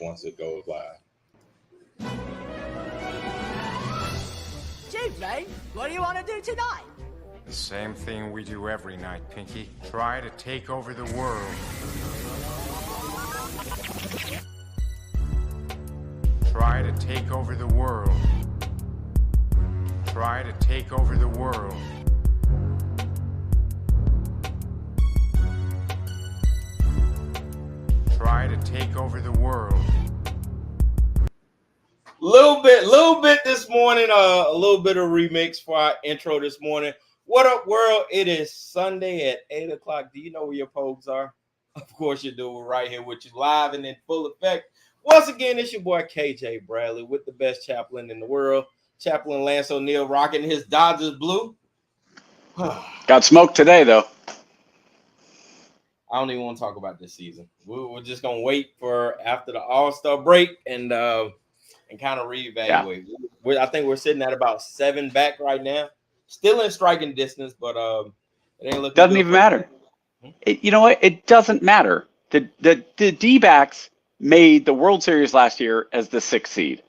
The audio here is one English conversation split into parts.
once it goes live. Tuesday, what do you want to do tonight? The same thing we do every night, Pinky. Try to take over the world. Try to take over the world. Try to take over the world. Try to take over the world. Little bit this morning. A little bit of remix for our intro this morning. What up, world? It is Sunday at 8 o'clock. Do you know where your POGs are? Of course you do. We're right here with you live and in full effect. Once again, it's your boy KJ Bradley with the best chaplain in the world. Chaplain Lance O'Neal rocking his Dodgers blue. Got smoked today, though. I don't even want to talk about this season. We're just going to wait for after the All-Star break and kind of reevaluate. Yeah. I think we're sitting at about 7 back right now. Still in striking distance, but it ain't looking. Doesn't even matter. You know what? It doesn't matter. The D-backs made the World Series last year as the 6th seed.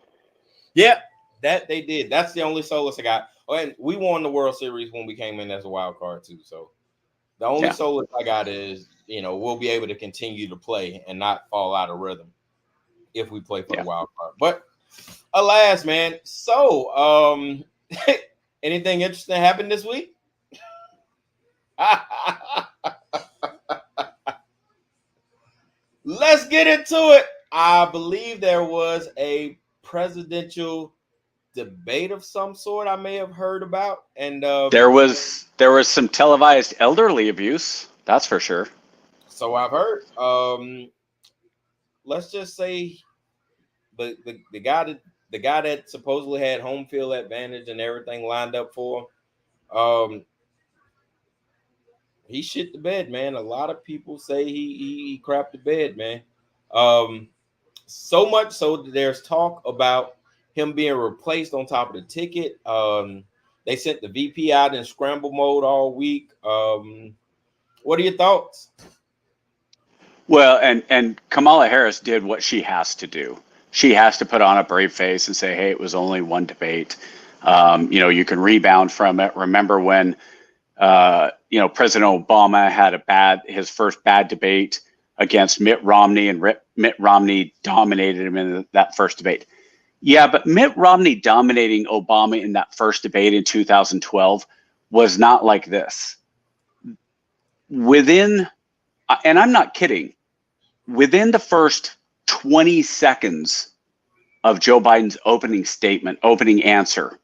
Yeah, that they did. That's the only solace I got. Oh, and we won the World Series when we came in as a wild card too. So the only solace I got is, we'll be able to continue to play and not fall out of rhythm if we play for the wild card. But alas, man. So anything interesting happened this week? Let's get into it. I believe there was a presidential debate of some sort I may have heard about, and there was some televised elderly abuse. That's for sure. So I've heard. Let's just say the guy that supposedly had home field advantage and everything lined up for him, he shit the bed, man. A lot of people say he crapped the bed, man. So much so that there's talk about him being replaced on top of the ticket. They sent the VP out in scramble mode all week. What are your thoughts? Well, and Kamala Harris did what she has to do. She has to put on a brave face and say, hey, it was only one debate. You can rebound from it. Remember when President Obama had his first bad debate against Mitt Romney, and Mitt Romney dominated him in that first debate. Yeah, but Mitt Romney dominating Obama in that first debate in 2012 was not like this. And I'm not kidding, within the first 20 seconds of Joe Biden's opening answer,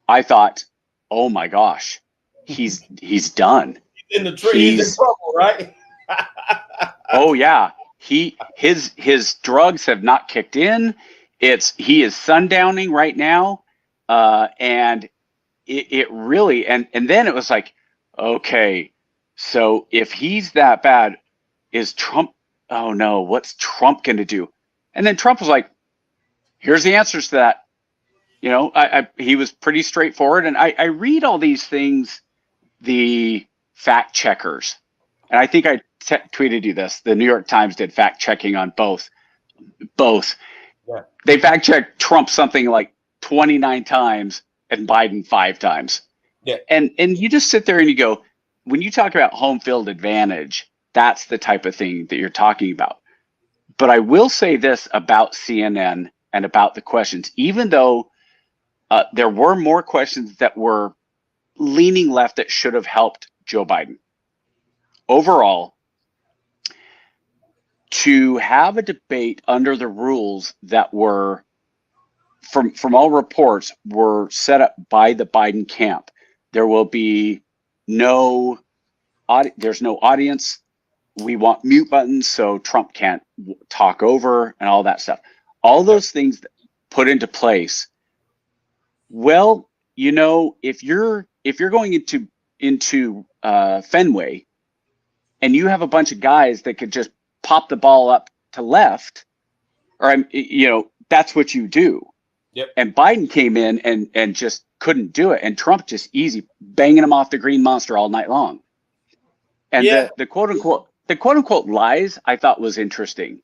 I thought, oh my gosh, he's done. He's in the tree. He's in trouble, right? Oh yeah. His drugs have not kicked in. He is sundowning right now. And it really, and then it was like, okay, so if he's that bad, is Trump, oh no, what's Trump going to do? And then Trump was like, here's the answers to that. He was pretty straightforward. And I read all these things, the fact checkers, and I think I tweeted you this. The New York Times did fact checking on both. Yeah. They fact checked Trump something like 29 times and Biden 5 times. Yeah. And you just sit there and you go, when you talk about home field advantage, that's the type of thing that you're talking about. But I will say this about CNN and about the questions, even though there were more questions that were leaning left that should have helped Joe Biden. Overall, to have a debate under the rules that were, from all reports, were set up by the Biden camp, there will be there's no audience. We want mute buttons so Trump can't talk over and all that stuff. All those things put into place. Well, if you're going into Fenway and you have a bunch of guys that could just pop the ball up to left, or that's what you do. Yep. And Biden came in and just couldn't do it, and Trump just easy banging him off the green monster all night long. And the quote unquote lies I thought was interesting.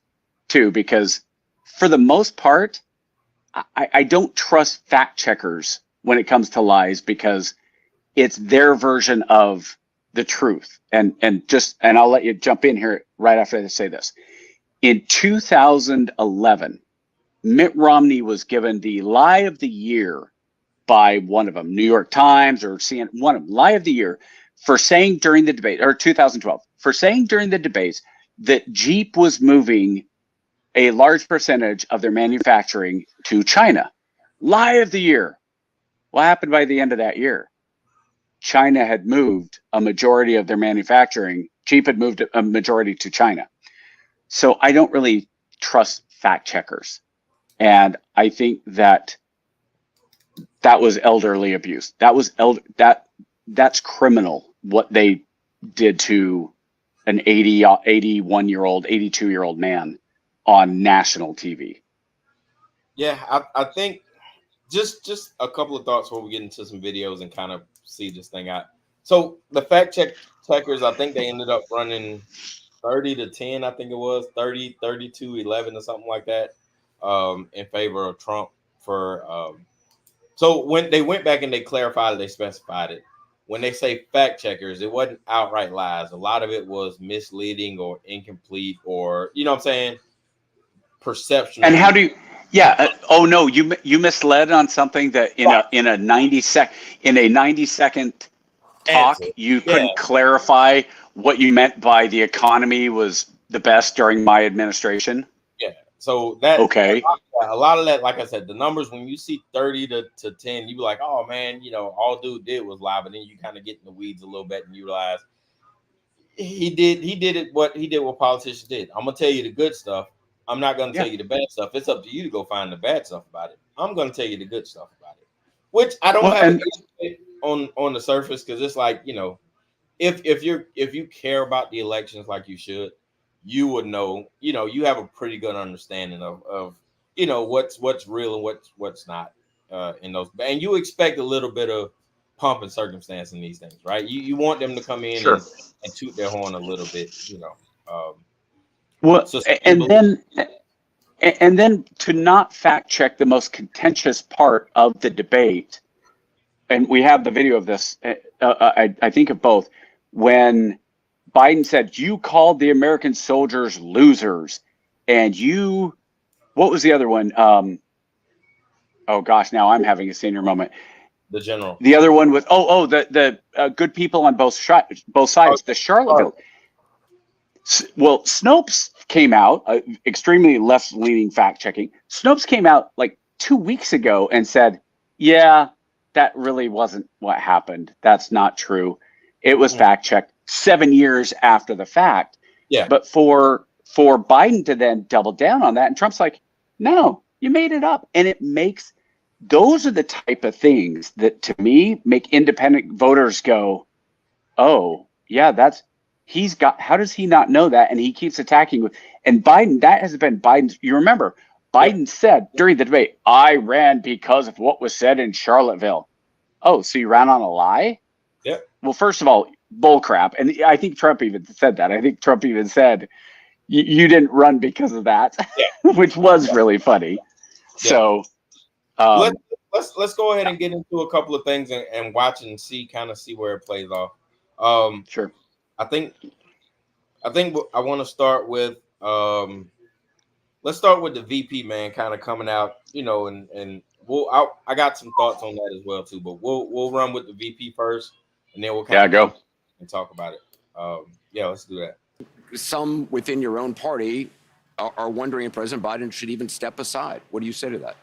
too, because for the most part, I don't trust fact checkers when it comes to lies, because it's their version of the truth. And I'll let you jump in here right after I say this. In 2011, Mitt Romney was given the Lie of the Year by one of them, New York Times or CNN, one of them, Lie of the Year, for saying during the debate, or 2012, for saying during the debates that Jeep was moving a large percentage of their manufacturing to China. Lie of the Year. What happened by the end of that year? China had moved a majority of their manufacturing. Jeep had moved a majority to China. So I don't really trust fact checkers. And I think that was elderly abuse. That's criminal, what they did to an 81-year-old, 82-year-old man on national TV. Yeah, I think just a couple of thoughts before we get into some videos and kind of see this thing out. So the fact checkers, I think they ended up running 30-10, I think it was 32-11 or something like that, in favor of Trump for so when they went back and they clarified it, they specified it. When they say fact checkers, it wasn't outright lies. A lot of it was misleading or incomplete, or you know what I'm saying, perception. And how do you? Yeah. Oh no, you misled on something that in a 90-second talk Answer. you couldn't clarify what you meant by the economy was the best during my administration. Yeah. So that okay. A lot of that, like I said, the numbers when you see 30-10, you be like, oh man, all dude did was lie, but then you kind of get in the weeds a little bit and you realize he did what politicians did. I'm gonna tell you the good stuff. I'm not gonna tell you the bad stuff. It's up to you to go find the bad stuff about it. I'm gonna tell you the good stuff about it, which I don't have on the surface, because it's like, if you care about the elections like you should, you would know, you have a pretty good understanding of what's real and what's not in those, and you expect a little bit of pomp and circumstance in these things, right? You want them to come in and toot their horn a little bit, well, and then to not fact check the most contentious part of the debate. And we have the video of this. I think of both. When Biden said, you called the American soldiers losers, and what was the other one? Oh gosh, now I'm having a senior moment. The general. The other one was the good people on both sides. The Charlottesville. Well, Snopes came out, extremely left-leaning fact-checking. Snopes came out like 2 weeks ago and said, yeah, that really wasn't what happened. That's not true. It was fact-checked 7 years after the fact. Yeah. But for Biden to then double down on that, and Trump's like, no, you made it up. And those are the type of things that, to me, make independent voters go, oh, yeah, how does he not know that? And he keeps attacking. And Biden, that has been Biden's, you remember, Biden said during the debate, I ran because of what was said in Charlottesville. Oh, so you ran on a lie? Yeah. Well, first of all, bull crap. And I think Trump even said that. I think Trump even said, you didn't run because of that, which was really funny. Yeah. So let's go ahead and get into a couple of things and watch and see where it plays off. Sure. I think I want to start with let's start with the VP, man, kind of coming out, and I got some thoughts on that as well too, but we'll run with the VP first, and then we'll go and talk about it. Let's do that. Some within your own party are wondering if President Biden should even step aside. What do you say to that?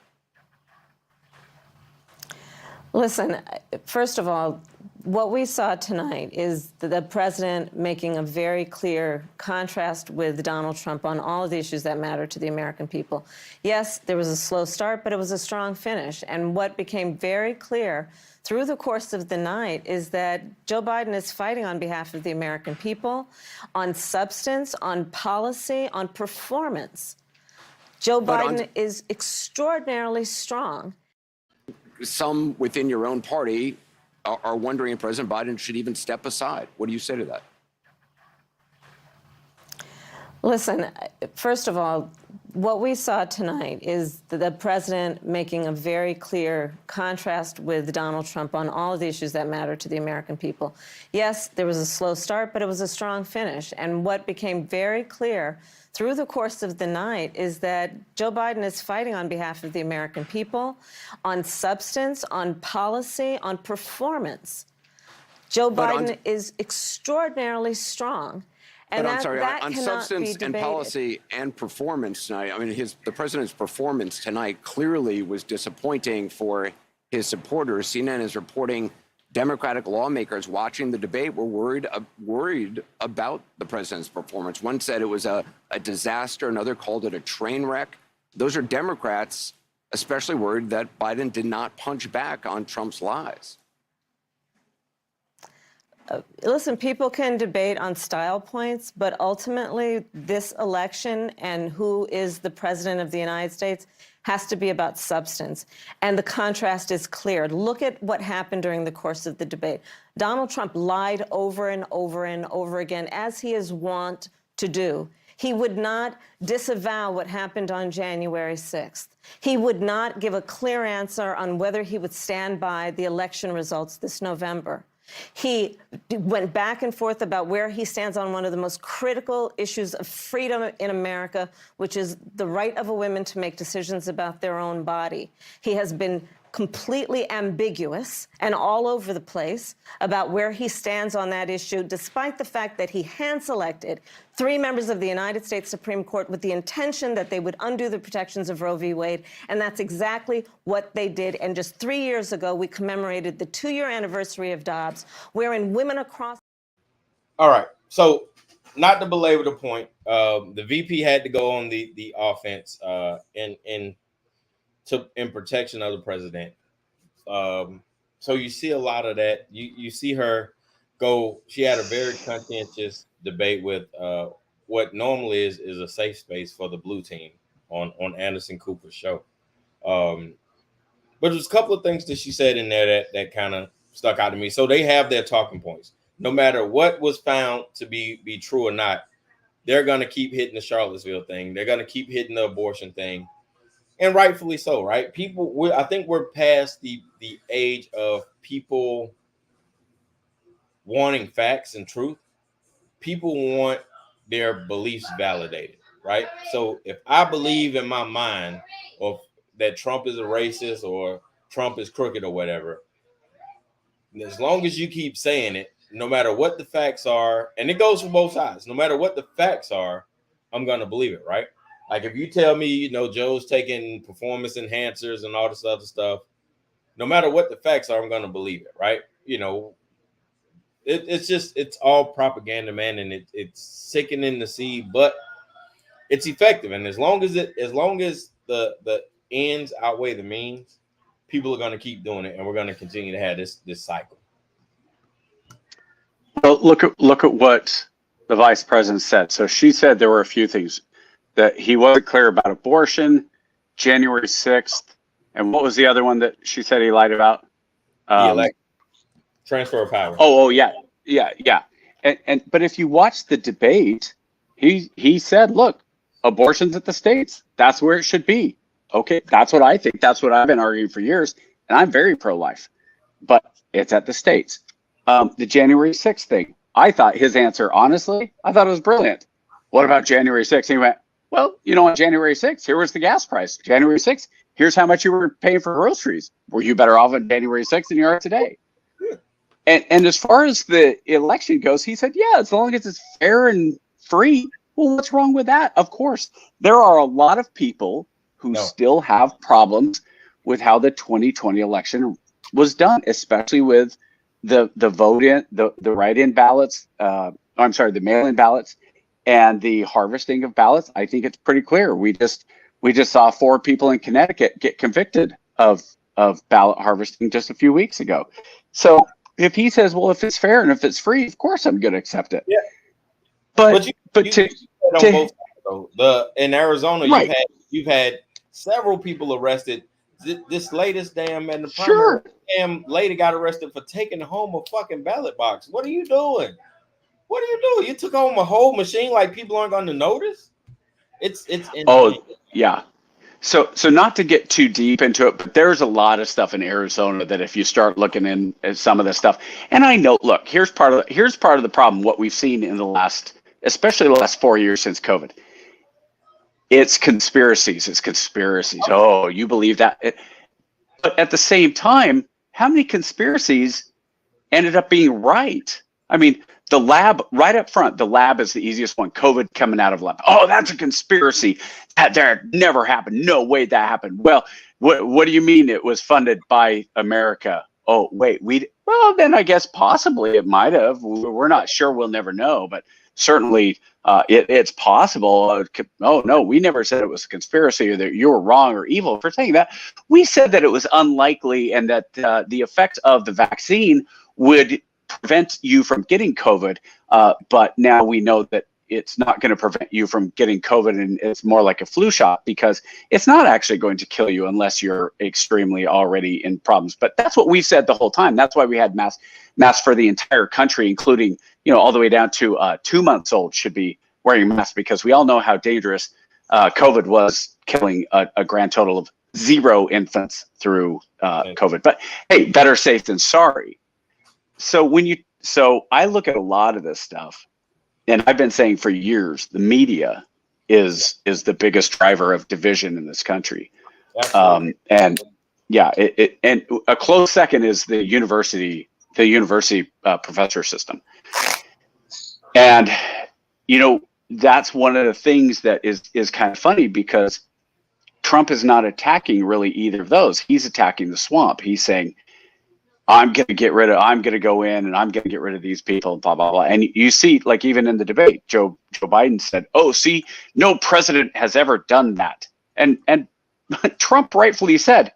Listen, first of all, what we saw tonight is the president making a very clear contrast with Donald Trump on all of the issues that matter to the American people. Yes, there was a slow start, but it was a strong finish. And what became very clear through the course of the night is that Joe Biden is fighting on behalf of the American people, on substance, on policy, on performance. Joe Biden is extraordinarily strong. Some within your own party are wondering if President Biden should even step aside. What do you say to that? Listen, first of all, what we saw tonight is the president making a very clear contrast with Donald Trump on all of the issues that matter to the American people. Yes, there was a slow start, but it was a strong finish. And what became very clear through the course of the night is that Joe Biden is fighting on behalf of the American people, on substance, on policy, on performance. Joe Biden is extraordinarily strong. And But I'm sorry, that on cannot substance be and debated. policy and performance tonight, I mean, the president's performance tonight clearly was disappointing for his supporters. CNN is reporting Democratic lawmakers watching the debate were worried about the president's performance. One said it was a disaster. Another called it a train wreck. Those are Democrats especially worried that Biden did not punch back on Trump's lies. Listen, people can debate on style points, but ultimately this election and who is the president of the United States has to be about substance. And the contrast is clear. Look at what happened during the course of the debate. Donald Trump lied over and over and over again, as he is wont to do. He would not disavow what happened on January 6th. He would not give a clear answer on whether he would stand by the election results this November. He went back and forth about where he stands on one of the most critical issues of freedom in America, which is the right of a woman to make decisions about their own body. He has been completely ambiguous and all over the place about where he stands on that issue, despite the fact that he hand-selected 3 members of the United States Supreme Court with the intention that they would undo the protections of Roe v. Wade, and that's exactly what they did. And just 3 years ago, we commemorated the 2-year anniversary of Dobbs, wherein women across... All right, so not to belabor the point, the VP had to go on the offense in protection of the president. So you see a lot of that. You see her go. She had a very contentious debate with what normally is a safe space for the blue team on Anderson Cooper's show. But there's a couple of things that she said in there that kind of stuck out to me. So they have their talking points. No matter what was found to be true or not, they're going to keep hitting the Charlottesville thing. They're going to keep hitting the abortion thing. And rightfully so, right? I think we're past the age of people wanting facts and truth. People want their beliefs validated, right? So if I believe in my mind that Trump is a racist or Trump is crooked or whatever, as long as you keep saying it, no matter what the facts are, and it goes for both sides, no matter what the facts are, I'm going to believe it, right? Like if you tell me, Joe's taking performance enhancers and all this other stuff, no matter what the facts are, I'm going to believe it, right? It's all propaganda, man, and it's sickening to see, but it's effective. And as long as the ends outweigh the means, people are going to keep doing it, and we're going to continue to have this cycle. Well, look at what the vice president said. So she said there were a few things that he wasn't clear about: abortion, January 6th, and what was the other one that she said he lied about? Transfer of power. Oh, yeah. But if you watch the debate, he said, look, abortion's at the states. That's where it should be. Okay, that's what I think. That's what I've been arguing for years, and I'm very pro-life. But it's at the states. The January 6th thing, I thought his answer, honestly, I thought it was brilliant. What about January 6th? He went, well, on January 6th, here was the gas price. January 6th, here's how much you were paying for groceries. Were you better off on January 6th than you are today? And as far as the election goes, he said, yeah, as long as it's fair and free. Well, what's wrong with that? Of course, there are a lot of people who still have problems with how the 2020 election was done, especially with the vote-in, the write-in ballots. The mail-in ballots and the harvesting of ballots. I think it's pretty clear. We just saw 4 people in Connecticut get convicted of ballot harvesting just a few weeks ago. So if he says, well, if it's fair and if it's free, of course I'm going to accept it. Yeah. But in Arizona, right, you've had several people arrested. This latest damn and the sure, damn lady got arrested for taking home a fucking ballot box. What are you doing? You took home a whole machine like people aren't going to notice? It's insane. Oh, yeah. So not to get too deep into it, but there's a lot of stuff in Arizona that if you start looking in at some of this stuff, and I know, look, here's part of the problem. What we've seen in especially the last 4 years since COVID, it's conspiracies. It's conspiracies. Oh, you believe that? But at the same time, how many conspiracies ended up being right? I mean, the lab, right up front, the lab is the easiest one. COVID coming out of lab. Oh, that's a conspiracy. That never happened. No way that happened. Well, what do you mean it was funded by America? Oh, wait, well, then I guess possibly it might have. We're not sure. We'll never know. But certainly it's possible. Oh, no, we never said it was a conspiracy or that you were wrong or evil for saying that. We said that it was unlikely and that the effect of the vaccine would prevent you from getting COVID, but now we know that it's not going to prevent you from getting COVID, and it's more like a flu shot because it's not actually going to kill you unless you're extremely already in problems. But that's what we said the whole time. That's why we had masks for the entire country, including, all the way down to 2 months old should be wearing masks, because we all know how dangerous COVID was, killing a grand total of 0 infants through COVID. But hey, better safe than sorry. So I look at a lot of this stuff, and I've been saying for years, the media is the biggest driver of division in this country. And yeah, and a close second is the university professor system. And that's one of the things that is kind of funny, because Trump is not attacking really either of those. He's attacking the swamp. He's saying, I'm going to go in and I'm going to get rid of these people, blah, blah, blah. And you see, like, even in the debate, Joe Biden said, oh, see, no president has ever done that. And Trump rightfully said,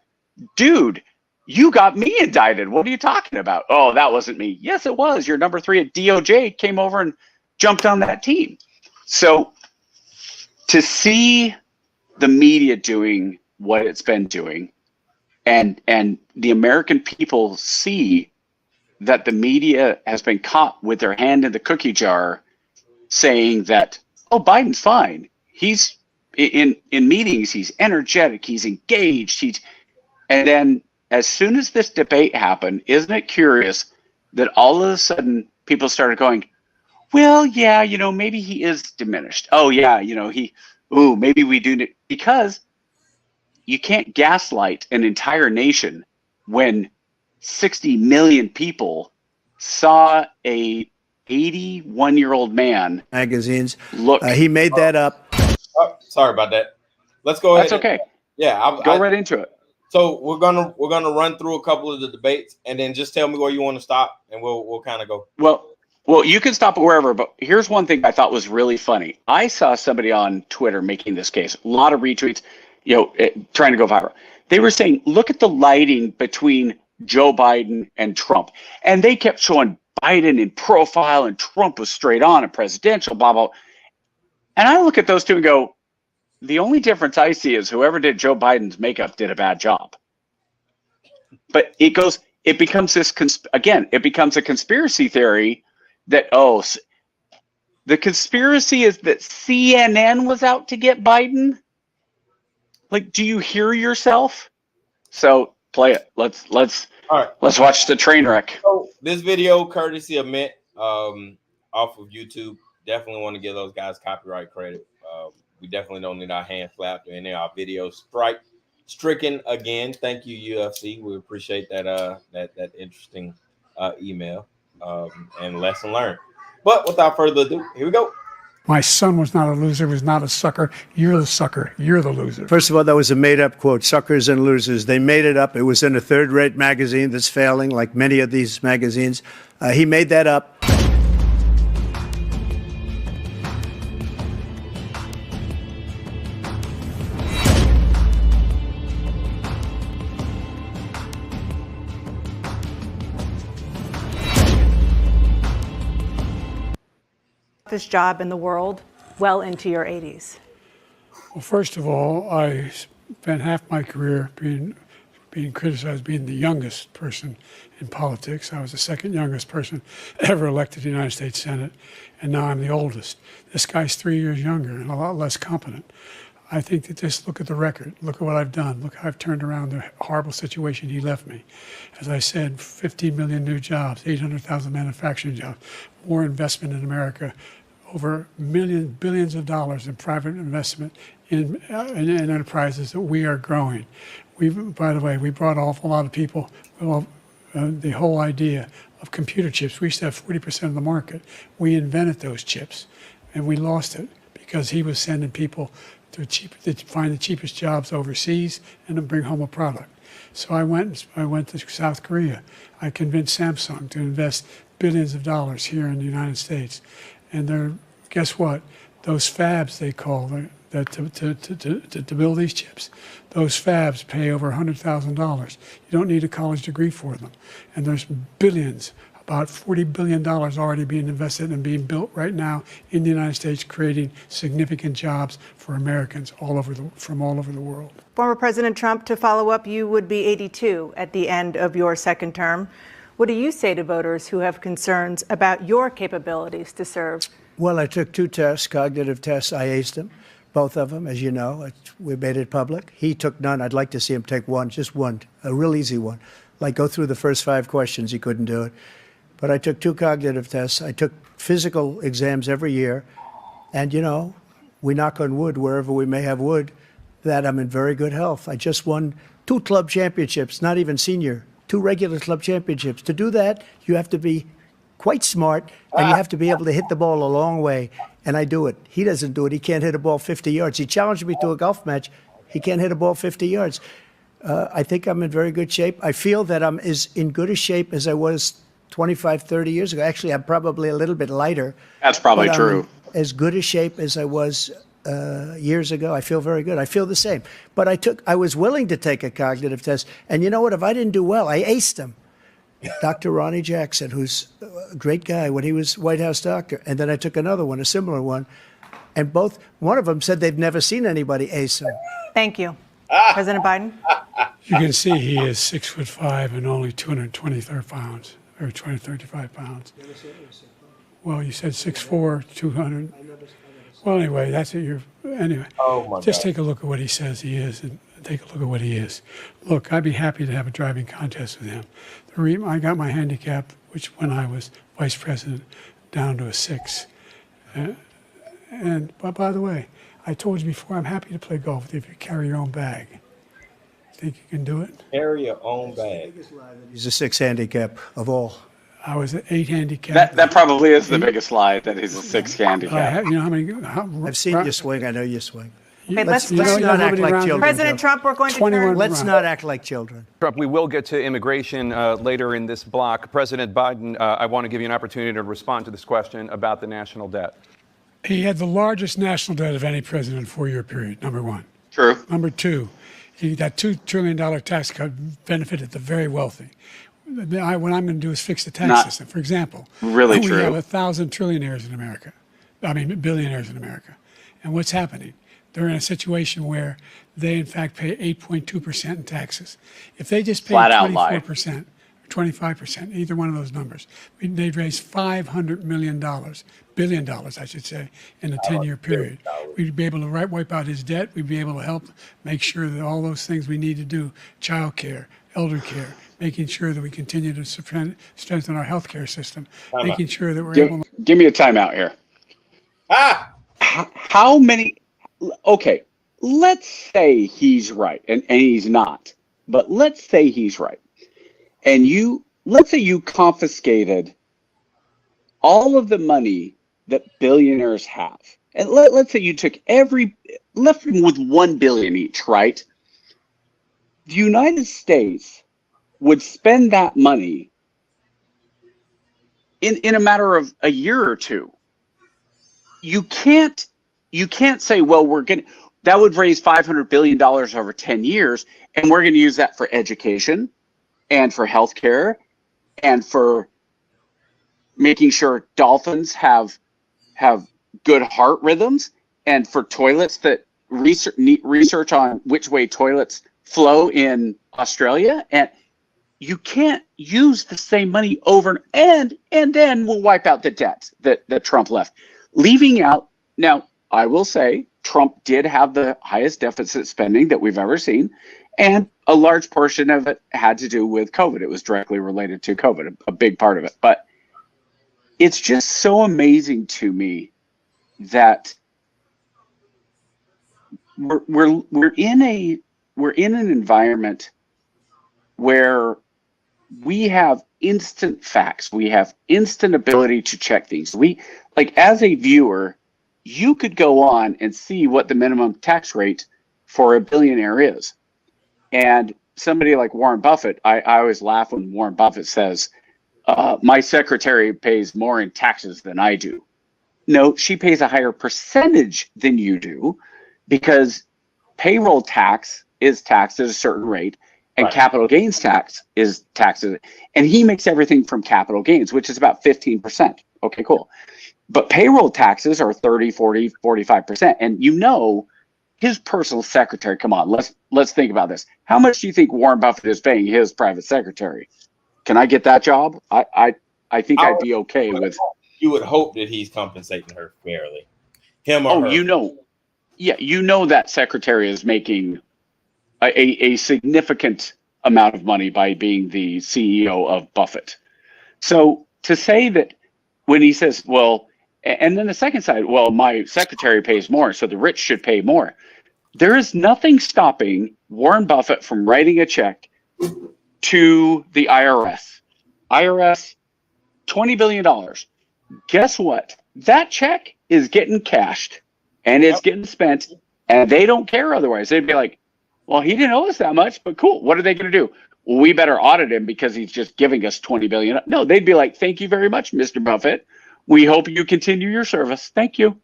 dude, you got me indicted. What are you talking about? Oh, that wasn't me. Yes, it was. Your number 3 at DOJ came over and jumped on that team. So to see the media doing what it's been doing, and the American people see that the media has been caught with their hand in the cookie jar, saying that, oh, Biden's fine. He's in meetings, he's energetic, he's engaged, and then as soon as this debate happened, isn't it curious that all of a sudden people started going, well, yeah, maybe he is diminished. Oh yeah, maybe we do, because you can't gaslight an entire nation when 60 million people saw a 81-year-old man. Magazines. Look, he made that up. Oh, sorry about that. Let's go ahead. That's okay. Yeah, go right into it. So we're gonna run through a couple of the debates, and then just tell me where you want to stop, and we'll kind of go. Well, you can stop it wherever, but here's one thing I thought was really funny. I saw somebody on Twitter making this case, a lot of retweets, trying to go viral. They were saying, look at the lighting between Joe Biden and Trump. And they kept showing Biden in profile and Trump was straight on and presidential, blah, blah. And I look at those two and go, the only difference I see is whoever did Joe Biden's makeup did a bad job. But it becomes it becomes a conspiracy theory that, the conspiracy is that CNN was out to get Biden. Like, do you hear yourself? So play it. Let's all right. Let's watch the train wreck. So this video, courtesy of Mint, off of YouTube. Definitely want to give those guys copyright credit. We definitely don't need our hand slapped or any of our videos stricken again. Thank you, UFC. We appreciate that that interesting email and lesson learned. But without further ado, here we go. My son was not a loser, was not a sucker. You're the sucker. You're the loser. First of all, that was a made-up quote, suckers and losers. They made it up. It was in a third-rate magazine that's failing, like many of these magazines. He made that up. This job in the world well into your 80s? Well, first of all, I spent half my career being being criticized being the youngest person in politics. I was the second youngest person ever elected to the United States Senate, and now I'm the oldest. This guy's 3 years younger and a lot less competent. I think that just look at the record. Look at what I've done. Look how I've turned around the horrible situation he left me. As I said, 15 million new jobs, 800,000 manufacturing jobs, more investment in America, over billions of dollars in private investment in enterprises that we are growing. By the way, we brought an awful lot of people. The whole idea of computer chips, we used to have 40% of the market. We invented those chips, and we lost it because he was sending people to find the cheapest jobs overseas and then bring home a product. So I went to South Korea. I convinced Samsung to invest billions of dollars here in the United States. And guess what? Those fabs, they call to build these chips, those fabs pay over $100,000. You don't need a college degree for them. And there's billions, about $40 billion already being invested and being built right now in the United States, creating significant jobs for Americans from all over the world. Former President Trump, to follow up, you would be 82 at the end of your second term. What do you say to voters who have concerns about your capabilities to serve? Well, I took 2 tests, cognitive tests. I aced them, both of them, as you know. We made it public. He took none. I'd like to see him take one, just one, a real easy one. Like go through the first 5 questions. He couldn't do it. But I took 2 cognitive tests. I took physical exams every year. And, we knock on wood wherever we may have wood, that I'm in very good health. I just won 2 club championships, not even senior, 2 regular club championships. To do that, you have to be quite smart, and you have to be able to hit the ball a long way. And I do it. He doesn't do it. He can't hit a ball 50 yards. He challenged me to a golf match. He can't hit a ball 50 yards. I think I'm in very good shape. I feel that I'm as in good a shape as I was 25, 30 years ago. Actually, I'm probably a little bit lighter. That's probably true. I'm as good a shape as I was years ago. I feel very good. I feel the same. But I was willing to take a cognitive test. And you know what? If I didn't do well, I aced him. Dr. Ronnie Jackson, who's a great guy when he was White House doctor. And then I took another one, a similar one. And one of them said they've never seen anybody ace him. Thank you. President Biden? You can see he is 6'5" and only 223 pounds, or 235 pounds. Well, you said 6'4", 200. Well, anyway, that's it. Anyway, just take a look at what he says he is, and take a look at what he is. Look, I'd be happy to have a driving contest with him. I got my handicap, which when I was vice president, down to a 6. But by the way, I told you before, I'm happy to play golf with you if you carry your own bag. Think you can do it? Carry your own bag. He's a 6 handicap of all. I was an 8 handicap. That probably is the biggest lie, that he's a 6 handicap. I've seen you swing. I know you swing. Okay, let's not act like children. President Trump, we're going to turn. Let's not act like children. Trump, we will get to immigration later in this block. President Biden, I want to give you an opportunity to respond to this question about the national debt. He had the largest national debt of any president in a 4-year period, number one. True. Number two, that $2 trillion tax cut benefited the very wealthy. What I'm going to do is fix the tax system. For example, really we true. have 1,000 trillionaires in America. Billionaires in America. And what's happening? They're in a situation where they, in fact, pay 8.2% in taxes. If they just paid 24%, 25%, either one of those numbers, they'd raise $500 billion, I should say, in a 10-year period. We'd be able to wipe out his debt. We'd be able to help make sure that all those things we need to do, child care, elder care, making sure that we continue to strengthen our healthcare system, making sure that we're able to... Give me a timeout here. How many... Okay, let's say he's right, and he's not, but let's say he's right. And let's say you confiscated all of the money that billionaires have. And let's say you took left them with $1 billion each, right? The United States would spend that money in a matter of a year or two. You can't say, well, that would raise $500 billion over 10 years, and we're going to use that for education and for healthcare and for making sure dolphins have good heart rhythms and for toilets that research on which way toilets flow in Australia, and you can't use the same money over and then we'll wipe out the debt that Trump left. Leaving out, now I will say Trump did have the highest deficit spending that we've ever seen, and a large portion of it had to do with COVID. It was directly related to COVID, a big part of it. But it's just so amazing to me that we're in an environment where we have instant facts. We have instant ability to check things. We, like, as a viewer, you could go on and see what the minimum tax rate for a billionaire is. And somebody like Warren Buffett, I always laugh when Warren Buffett says, my secretary pays more in taxes than I do. No, she pays a higher percentage than you do, because payroll tax is taxed at a certain rate, and right. Capital gains tax is taxed. And he makes everything from capital gains, which is about 15%. Okay, cool. But payroll taxes are 30, 40, 45%. And you know, his personal secretary, come on, let's think about this. How much do you think Warren Buffett is paying his private secretary? Can I get that job? I think I'd be okay with. You would hope that he's compensating her fairly. Him or her. You know that secretary is making a significant amount of money by being the CEO of Buffett. So to say that when he says, well, and then the second side, well, my secretary pays more, so the rich should pay more. There is nothing stopping Warren Buffett from writing a check to the IRS. IRS, $20 billion. Guess what? That check is getting cashed and it's getting spent, and they don't care otherwise. They'd be like, well, he didn't owe us that much, but cool. What are they going to do? Well, we better audit him because he's just giving us $20 billion. No, they'd be like, thank you very much, Mr. Buffett. We hope you continue your service. Thank you.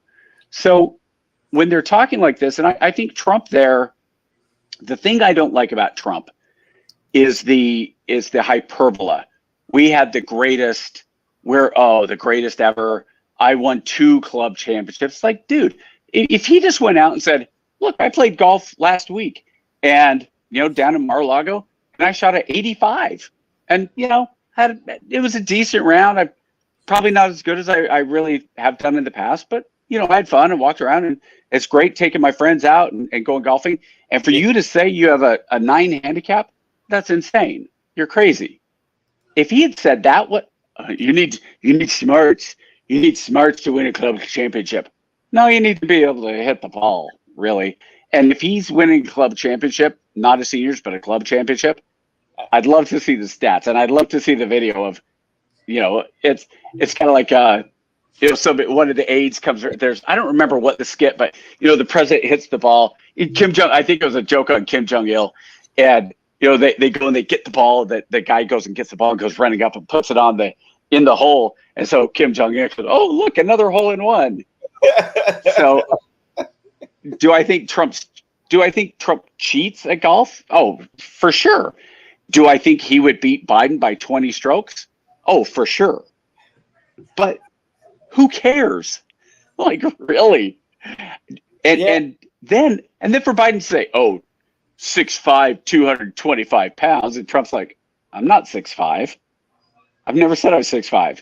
So when they're talking like this, and I think Trump there, the thing I don't like about Trump is the hyperbola. We had the greatest, the greatest ever. I won 2 club championships. Like, dude, if he just went out and said, look, I played golf last week and, down in Mar-a-Lago, and I shot at 85 and, it was a decent round. I'm probably not as good as I really have done in the past, but, I had fun and walked around, and it's great taking my friends out and going golfing. And for you to say you have a 9 handicap, that's insane. You're crazy. If he had said that, what you need smarts. You need smarts to win a club championship. No, you need to be able to hit the ball, really. And if he's winning a club championship, not a seniors, but a club championship, I'd love to see the stats, and I'd love to see the video of, it's kind of like one of the aides comes. I don't remember what the skit, but the president hits the ball. I think it was a joke on Kim Jong-il, and they go and they get the ball. That the guy goes and gets the ball and goes running up and puts it in the hole. And so Kim Jong-il goes, "Oh, look, another hole in one." So, do I think Trump cheats at golf? Oh, for sure. Do I think he would beat Biden by 20 strokes? Oh, for sure. But who cares? Like, really? And then for Biden to say, oh, 6'5", 225 pounds, and Trump's like, I'm not 6'5". I've never said I was 6'5".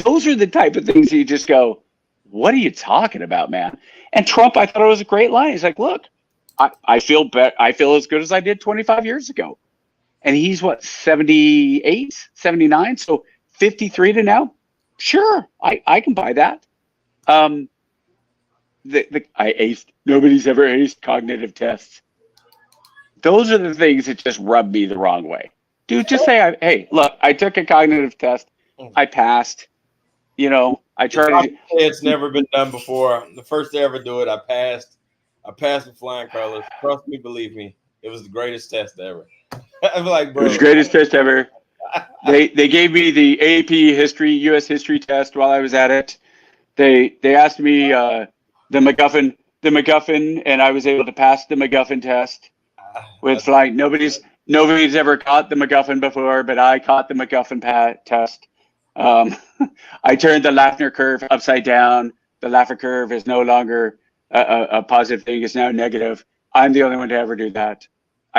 Those are the type of things you just go, what are you talking about, man? And Trump, I thought it was a great line. He's like, look, I feel as good as I did 25 years ago. And he's what, 78, 79? So 53 to now? Sure, I can buy that. I aced. Nobody's ever aced cognitive tests. Those are the things that just rub me the wrong way. Dude, just say, hey, look, I took a cognitive test. I passed. I tried to. It's never been done before. The first to ever do it, I passed. I passed with flying colors. Trust me, believe me, it was the greatest test ever. I'm like, bro, it was the greatest test ever. They gave me the AP history, U.S. history test while I was at it. They asked me the MacGuffin, and I was able to pass the MacGuffin test. With like nobody's ever caught the MacGuffin before, but I caught the MacGuffin test. I turned the Laffer curve upside down. The Laffer curve is no longer a positive thing; it's now negative. I'm the only one to ever do that.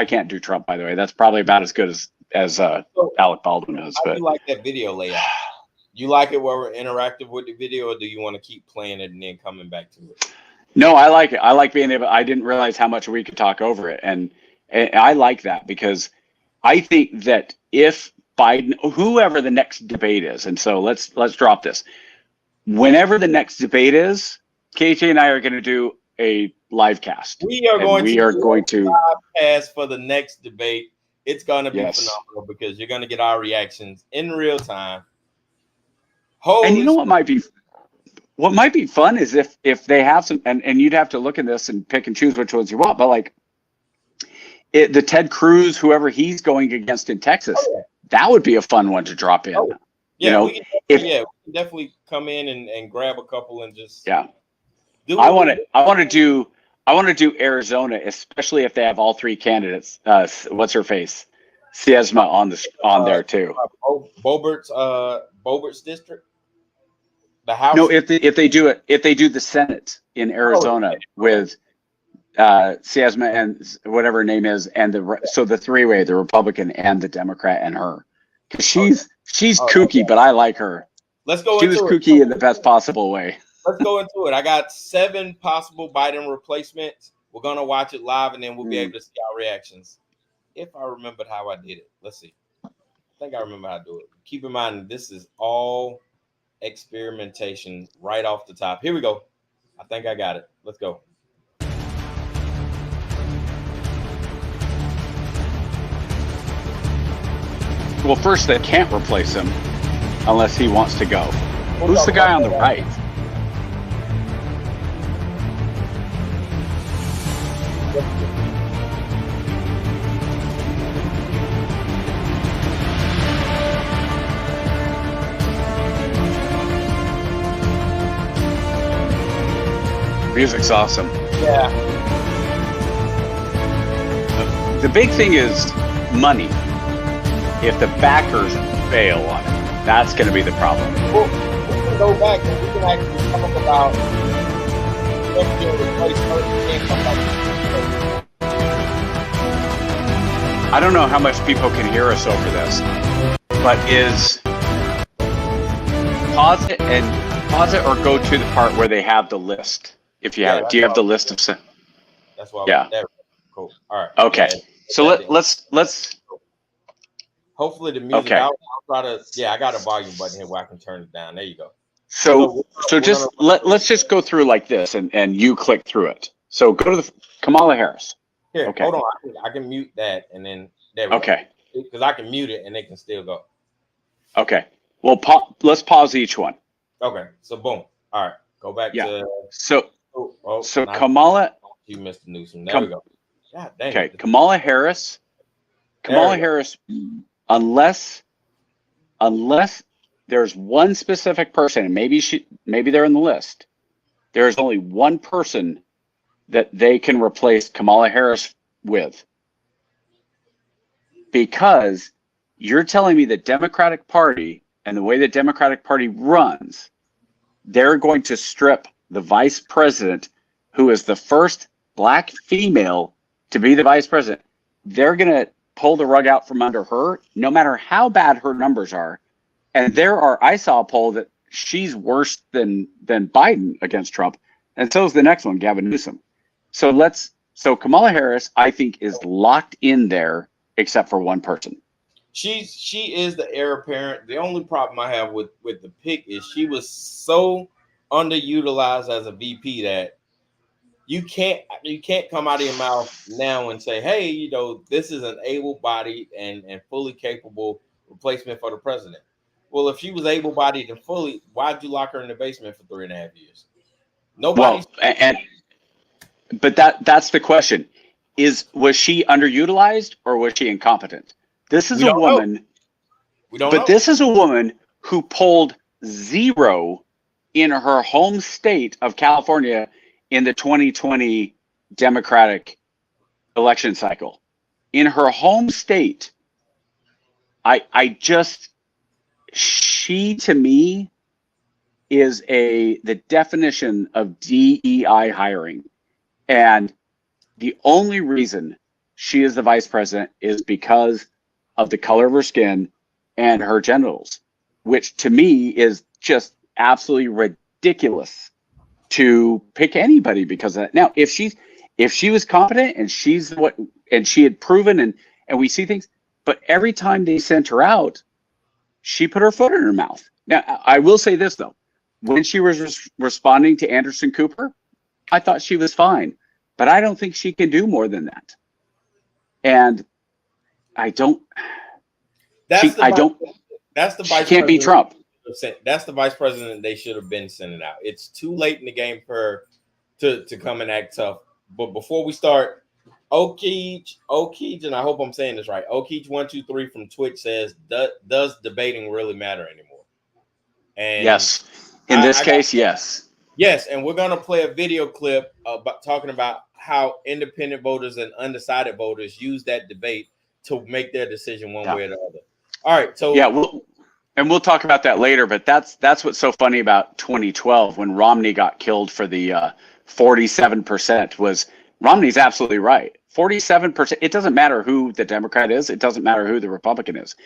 I can't do Trump, by the way. That's probably about as good as Alec Baldwin is. How But do you like that video layout? You like it where we're interactive with the video, or do you want to keep playing it and then coming back to it? no, I like it. I like being able. I didn't realize how much we could talk over it, and I like that because I think that if Biden, whoever the next debate is, and so let's drop this. Whenever the next debate is, KJ and I are going to do a live cast. We are going to live cast for the next debate. It's going to be Yes. phenomenal because you're going to get our reactions in real time. And you know what might be fun is if they have some, and you'd have to look at this and pick and choose which ones you want, but like the Ted Cruz, whoever he's going against in Texas, that would be a fun one to drop in. Yeah, we can definitely come in and grab a couple and just I want to do Arizona, especially if they have all three candidates. What's her face? Siesma on there too. Bobert's district. The House. No, if they do the Senate in Arizona with Siesma and whatever her name is, and the three-way, the Republican and the Democrat and her, because she's kooky, but I like her. Let's go. She was kooky in the best possible way. Let's go into it. I got 7 possible Biden replacements. We're gonna watch it live, and then we'll be able to see our reactions. If I remembered how I did it, let's see. I think I remember how to do it. Keep in mind, this is all experimentation right off the top. Here we go. I think I got it. Let's go. Well, first, they can't replace him unless he wants to go. Who's the guy on the right? Music's awesome. Yeah. The big thing is money. If the backers fail on it, that's going to be the problem. Well, we can go back and we can actually talk about if you're replaced I don't know how much people can hear us over this, but pause it or go to the part where they have the list. If you have it, do you have the list of? That's why. Yeah. Cool. All right. Okay. So let's. Hopefully the music. Okay. I'll try to. Yeah, I got a volume button here where I can turn it down. There you go. So let's just go through like this, and you click through it. So go to the Kamala Harris. Here, okay. Hold on. I can mute that, and then there we go. Because I can mute it, and they can still go. Okay. Well, let's pause each one. Okay. So boom. All right. Go back to. So Kamala. You missed the news. There we go. God dang. Okay, Kamala Harris. Kamala Harris, unless there's one specific person, and maybe they're in the list. There is only one person that they can replace Kamala Harris with, because you're telling me the Democratic Party and the way the Democratic Party runs, they're going to strip the vice president, who is the first black female to be the vice president. They're going to pull the rug out from under her, no matter how bad her numbers are. And I saw a poll that she's worse than Biden against Trump. And so is the next one, Gavin Newsom. So Kamala Harris, I think, is locked in there, except for one person. She is the heir apparent. The only problem I have with the pick is she was so underutilized as a VP that you can't come out of your mouth now and say, hey, this is an able-bodied and fully capable replacement for the president. Well, if she was able-bodied and fully, why'd you lock her in the basement for 3.5 years? Nobody. Well, but that's the question: was she underutilized or was she incompetent? This is a woman. We don't know. But this is a woman who polled 0 in her home state of California in the 2020 Democratic election cycle. In her home state, she to me is the definition of DEI hiring. And the only reason she is the vice president is because of the color of her skin and her genitals, which to me is just absolutely ridiculous to pick anybody because of that. Now, if she was competent and she had proven and we see things, but every time they sent her out, she put her foot in her mouth. Now, I will say this though, when she was responding to Anderson Cooper, I thought she was fine, but I don't think she can do more than that. And I don't. That's the She can't be Trump. That's the vice president they should have been sending out. It's too late in the game for her to come and act tough. But before we start, Okeech, and I hope I'm saying this right. Okeech123 from Twitch says, "Does debating really matter anymore?" And yes, in this case, yes. Yes, and we're gonna play a video clip about talking about how independent voters and undecided voters use that debate to make their decision one way or the other. All right, so yeah, we'll talk about that later. But that's what's so funny about 2012 when Romney got killed for the 47%. Was Romney's absolutely right. 47%. It doesn't matter who the Democrat is. It doesn't matter who the Republican is.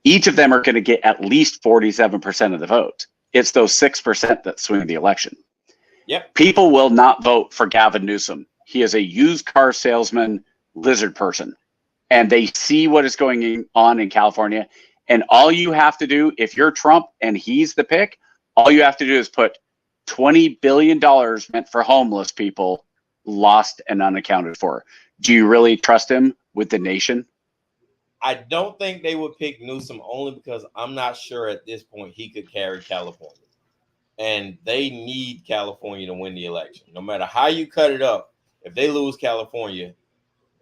Each of them are going to get at least 47% of the vote. It's those 6% that swing the election. Yep. People will not vote for Gavin Newsom. He is a used car salesman, lizard person. And they see what is going on in California. And all you have to do, if you're Trump and he's the pick, all you have to do is put $20 billion meant for homeless people lost and unaccounted for. Do you really trust him with the nation? I don't think they would pick Newsom only because I'm not sure at this point he could carry California. And they need California to win the election. No matter how you cut it up, if they lose California,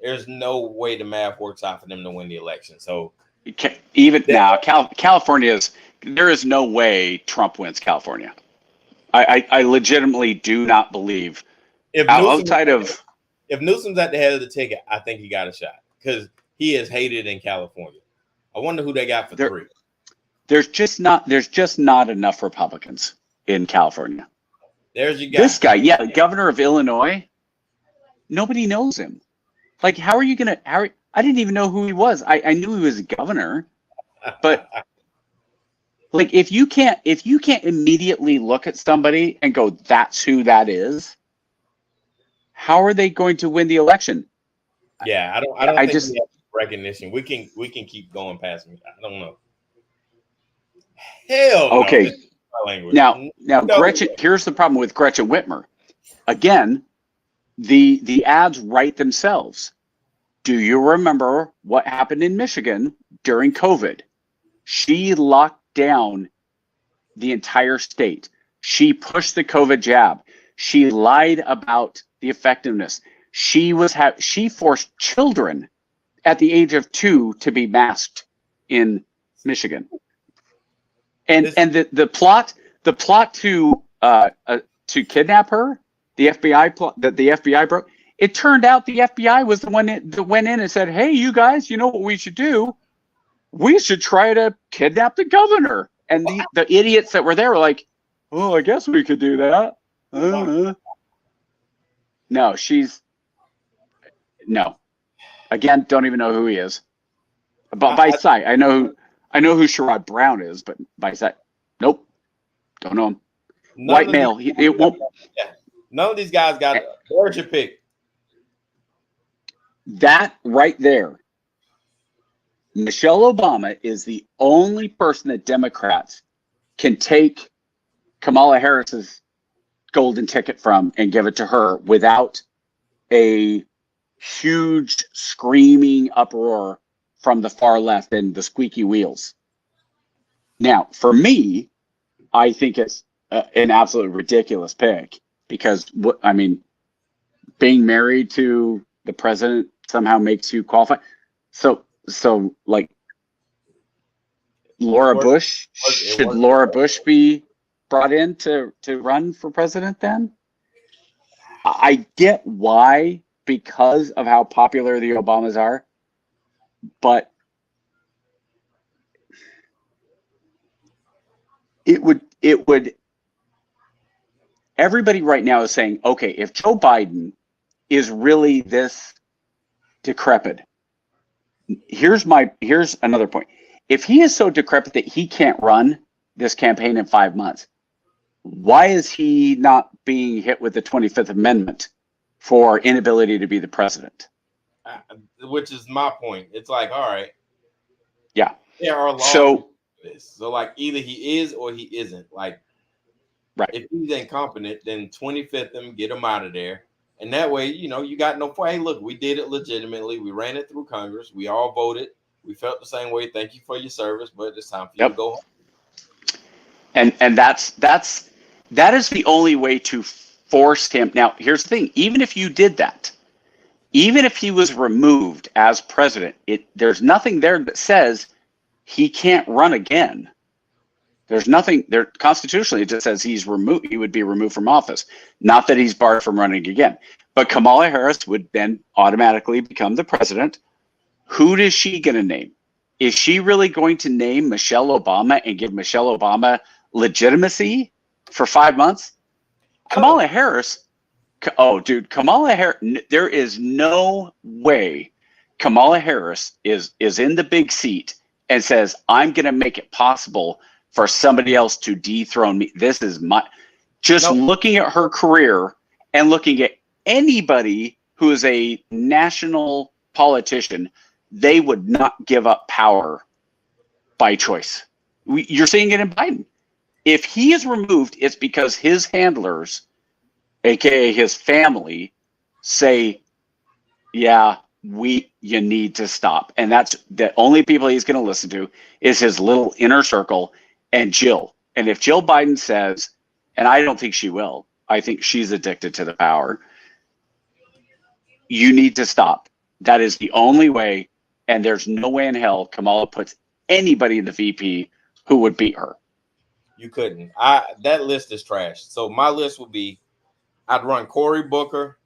there's no way the math works out for them to win the election. So even now, California's, there is no way Trump wins California. I legitimately do not believe. If Newsom's at the head of the ticket, I think he got a shot because he is hated in California. I wonder who they got for 3. There's just not enough Republicans in California. There's your guy. This guy, yeah, governor of Illinois. Nobody knows him. Like, how are you gonna? I didn't even know who he was. I knew he was a governor, but like, if you can't immediately look at somebody and go, "That's who that is," how are they going to win the election? Yeah, I don't think we have recognition. We can keep going past me. I don't know. Hell no. Okay. Language. Now No. Gretchen, here's the problem with Gretchen Whitmer. Again, the ads write themselves. Do you remember what happened in Michigan during COVID? She locked down the entire state. She pushed the COVID jab. She lied about the effectiveness. She forced children at the age of 2 to be masked in Michigan. And the plot to kidnap her, the FBI plot that the FBI broke. It turned out the FBI was the one that went in and said, "Hey, you guys, you know what we should do? We should try to kidnap the governor." And the idiots that were there were like, "Oh, I guess we could do that." No. Again, don't even know who he is. But by sight, I know who Sherrod Brown is, but by sight, nope, don't know him. White male. It won't. None of these guys got it. Where's your pick? That right there. Michelle Obama is the only person that Democrats can take Kamala Harris's golden ticket from and give it to her without a huge screaming uproar from the far left and the squeaky wheels. Now, for me, I think it's an absolutely ridiculous pick because being married to the president somehow makes you qualify. So like Laura Bush, should Laura Bush be brought in to run for president then? I get why, because of how popular the Obamas are, but it would everybody right now is saying, okay, if Joe Biden is really this decrepit. Here's another point. If he is so decrepit that he can't run this campaign in 5 months, why is he not being hit with the 25th Amendment for inability to be the president? Which is my point. It's like, all right. Yeah. There are laws. So like either he is or he isn't. Like, right. If he's incompetent, then 25th him, get him out of there. And that way, you got no point. Hey, look, we did it legitimately. We ran it through Congress. We all voted. We felt the same way. Thank you for your service, but it's time for you to go home. And that is the only way to force him. Now, here's the thing. Even if you did that, even if he was removed as president, there's nothing there that says he can't run again. There's nothing there constitutionally. It just says he would be removed from office. Not that he's barred from running again. But Kamala Harris would then automatically become the president. Who is she going to name? Is she really going to name Michelle Obama and give Michelle Obama legitimacy for 5 months? Kamala Harris. Oh, dude, Kamala Harris. There is no way Kamala Harris is in the big seat and says, I'm going to make it possible for somebody else to dethrone me. This is looking at her career and looking at anybody who is a national politician, they would not give up power by choice. You're seeing it in Biden. If he is removed, it's because his handlers, aka his family, say, yeah, you need to stop. And that's the only people he's going to listen to is his little inner circle and Jill. And if Jill Biden says, and I don't think she will, I think she's addicted to the power, you need to stop. That is the only way. And there's no way in hell Kamala puts anybody in the VP who would beat her. You couldn't. That list is trash. So my list would be, I'd run Cory Booker,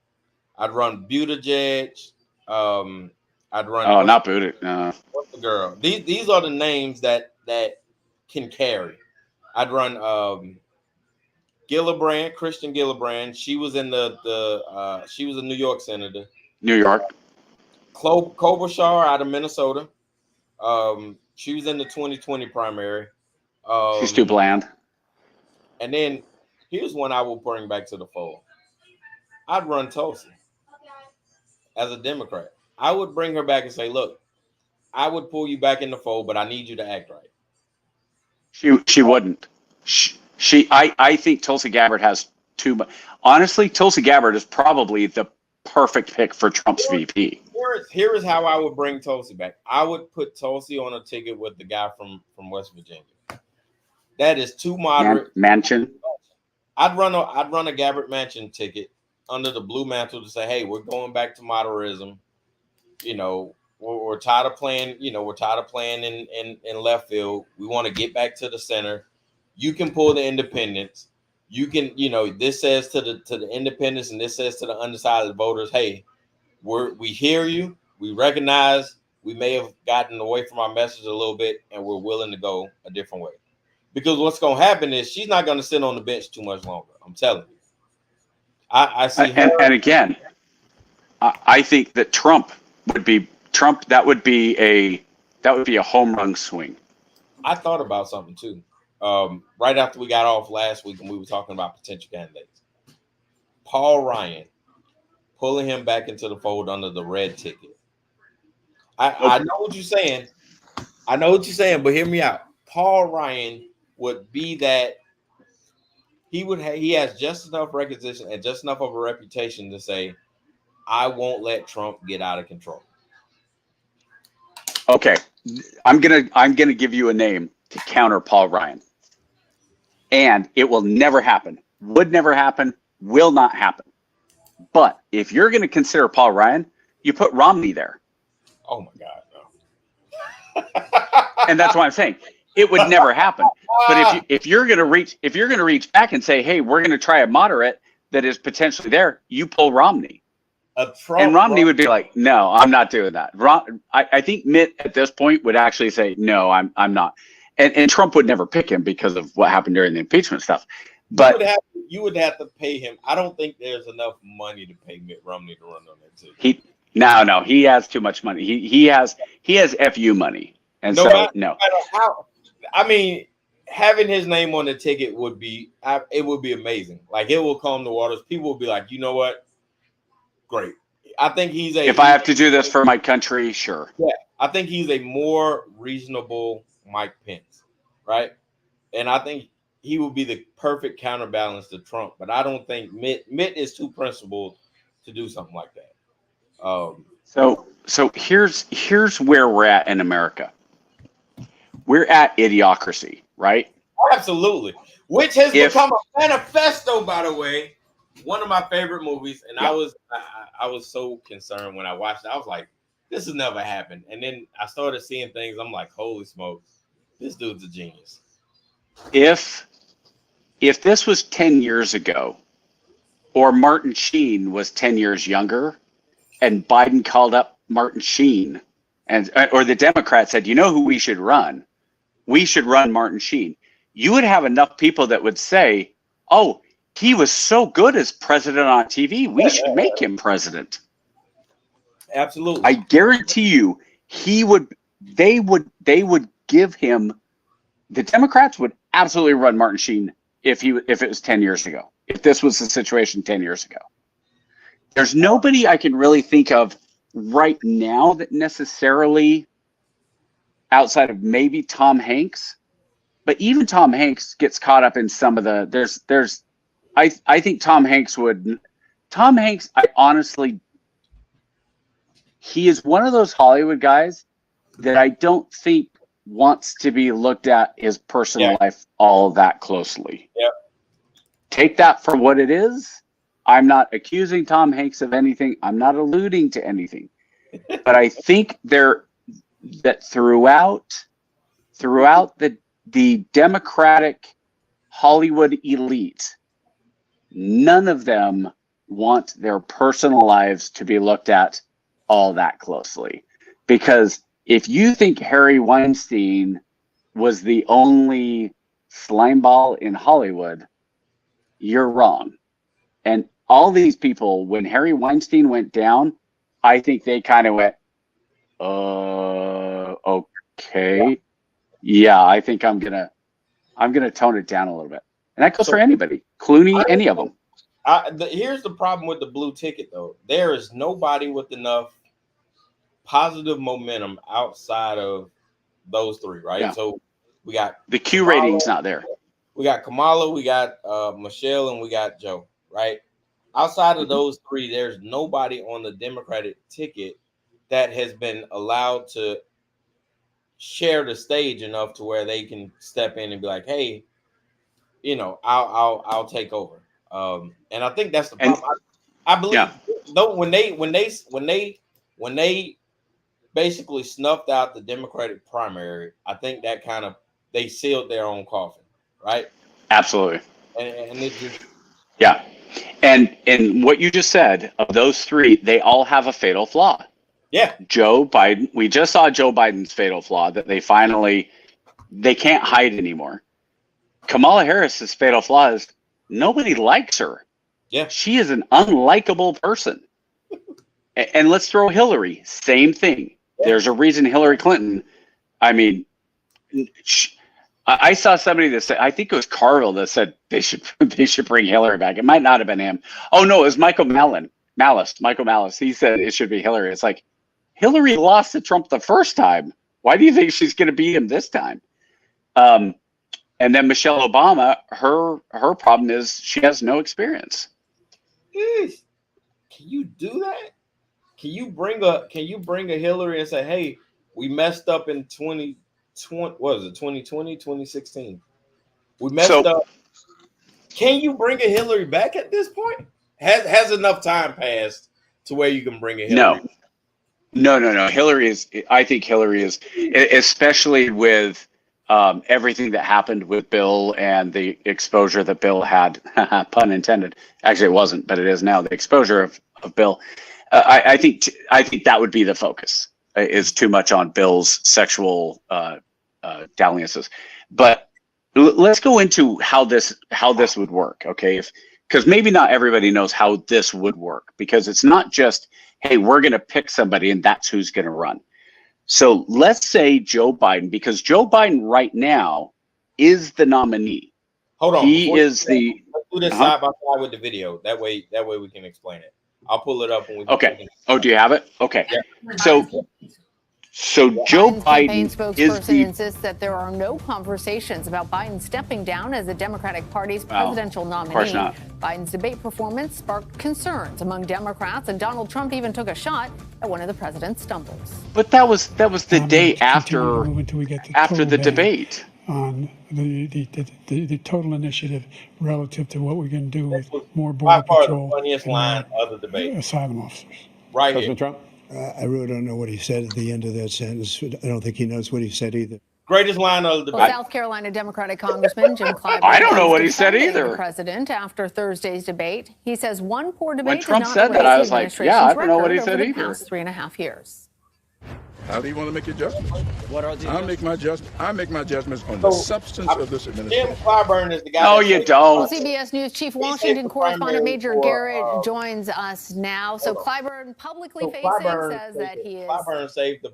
I'd run Buttigieg, I'd run. Oh, not Buttigieg. No. What's the girl? These are the names that can carry. I'd run Gillibrand, Christian Gillibrand. She was in she was a New York senator. New York. Klobuchar out of Minnesota. She was in the 2020 primary. She's too bland. And then here's one I will bring back to the fold. I'd run Tulsi as a Democrat. I would bring her back and say, look, I would pull you back in the fold, but I need you to act right. She wouldn't. I think Tulsi Gabbard has too much. Honestly, Tulsi Gabbard is probably the perfect pick for Trump's VP. Here is how I would bring Tulsi back. I would put Tulsi on a ticket with the guy from West Virginia. That is too moderate. Manchin. I'd run a Gabbard Manchin ticket under the blue mantle to say, hey, we're going back to moderatism. We're tired of playing. We're tired of playing in left field. We want to get back to the center. You can pull the independents. You can, this says to the independents and this says to the undecided voters, hey, we hear you. We recognize we may have gotten away from our message a little bit, and we're willing to go a different way. Because what's going to happen is she's not going to sit on the bench too much longer. I'm telling you. I see her. And again, I think that Trump would be That would be a home run swing. I thought about something too. Right after we got off last week and we were talking about potential candidates, Paul Ryan, pulling him back into the fold under the red ticket. I know what you're saying. But hear me out. Paul Ryan would be that. He has just enough recognition and just enough of a reputation to say, I won't let Trump get out of control. Okay, I'm gonna give you a name to counter Paul Ryan, and it will never happen. Would never happen. Will not happen. But if you're gonna consider Paul Ryan, you put Romney there. Oh my God, no. And that's why I'm saying it would never happen. But if you're gonna reach back and say, hey, we're gonna try a moderate that is potentially there, you pull Romney. And Romney would be like, no, I'm not doing that. I think Mitt at this point would actually say, no, I'm not. And Trump would never pick him because of what happened during the impeachment stuff. But you would have to pay him. I don't think there's enough money to pay Mitt Romney to run on that ticket. No, he has too much money. He has FU money, and No so matter, no. no matter how, I mean, having his name on the ticket would be amazing. Like, it will calm the waters. People will be like, you know what? Great. I think If I have to do this for my country, sure. Yeah, I think he's a more reasonable Mike Pence, right? And I think he will be the perfect counterbalance to Trump. But I don't think Mitt is too principled to do something like that. So here's where we're at in America. We're at idiocracy, right? Absolutely. Which has become a manifesto, by the way. One of my favorite movies. And I was so concerned when I watched it. I was like, this has never happened. And then I started seeing things. I'm like, holy smokes, this dude's a genius. If this was 10 years ago, or Martin Sheen was 10 years younger, and Biden called up Martin Sheen, or the Democrats said, you know who we should run? We should run Martin Sheen. You would have enough people that would say, oh, he was so good as president on TV. We should make him president. Absolutely. I guarantee you, they would give him, the Democrats would absolutely run Martin Sheen if it was 10 years ago. If this was the situation 10 years ago. There's nobody I can really think of right now that necessarily, outside of maybe Tom Hanks, but even Tom Hanks gets caught up in some of the, I think Tom Hanks, I honestly, he is one of those Hollywood guys that I don't think wants to be looked at his personal life all that closely. Yeah. Take that for what it is. I'm not accusing Tom Hanks of anything. I'm not alluding to anything. But I think that throughout the Democratic Hollywood elite, none of them want their personal lives to be looked at all that closely. Because if you think Harry Weinstein was the only slimeball in Hollywood, you're wrong. And all these people, when Harry Weinstein went down, I think they kind of went, okay. Yeah, I think I'm gonna tone it down a little bit. And that goes for anybody. Clooney, any of them. Here's the problem with the blue ticket, though. There is nobody with enough positive momentum outside of those three, right? Yeah. So we got the Q rating's not there. We got Kamala, we got Michelle, and we got Joe, right? Outside of those three, there's nobody on the Democratic ticket that has been allowed to share the stage enough to where they can step in and be like, "Hey, you know, I'll take over." And I think that's the problem. I believe though when they basically snuffed out the Democratic primary, I think that kind of they sealed their own coffin, right? Absolutely. And it just And what you just said, of those three, they all have a fatal flaw. Yeah. Joe Biden, we just saw Joe Biden's fatal flaw that they can't hide anymore. Kamala Harris's fatal flaw is nobody likes her. Yeah. She is an unlikable person. And let's throw Hillary, same thing. Yeah. There's a reason Hillary Clinton, I mean, I saw somebody that said, I think it was Carville that said they should bring Hillary back. It might not have been him. Oh no, it was Michael Malice. He said it should be Hillary. It's like, Hillary lost to Trump the first time. Why do you think she's going to beat him this time? And then Michelle Obama, her problem is she has no experience. Can you do that? Can you bring a Hillary and say, hey, we messed up in 2020, what was it, 2020, 2016? We messed up. Can you bring a Hillary back at this point? Has enough time passed to where you can bring a Hillary? No. I think Hillary is, especially with everything that happened with Bill and the exposure that Bill had, pun intended. Actually, it wasn't, but it is now. The exposure of Bill. I think that would be the focus. Is too much on Bill's sexual dalliances. But let's go into how this would work. Okay, because maybe not everybody knows how this would work, because it's not just, hey, we're going to pick somebody and that's who's going to run. So let's say Joe Biden, because Joe Biden right now is the nominee. Hold on. He is the. Let's do this side by side with the video. That way we can explain it. I'll pull it up when we. Okay. Oh, do you have it? Okay. Yeah. So Joe Biden spokesperson insists that there are no conversations about Biden stepping down as the Democratic Party's presidential nominee. Of course not. Biden's debate performance sparked concerns among Democrats, and Donald Trump even took a shot at one of the president's stumbles. But that was the day after the debate. On the total initiative relative to what we're going to do with more border patrol. The funniest line of the debate. Asylum officers. Right President here. Trump. I really don't know what he said at the end of that sentence. I don't think he knows what he said either. Greatest line of the debate. Well, South Carolina Democratic Congressman Jim Clyburn. I don't know what he said either. The president after Thursday's debate. He says one poor debate When Trump did not said that, I was erase the like, yeah, I don't know what he administration's said record either. over the past 3.5 years. How do you want to make your judgments? What are the I make my judgments on the substance of this administration. Jim Clyburn is the guy. No, you don't. Well, CBS News Chief Washington correspondent Major Garrett joins us now. So Clyburn, publicly says that he is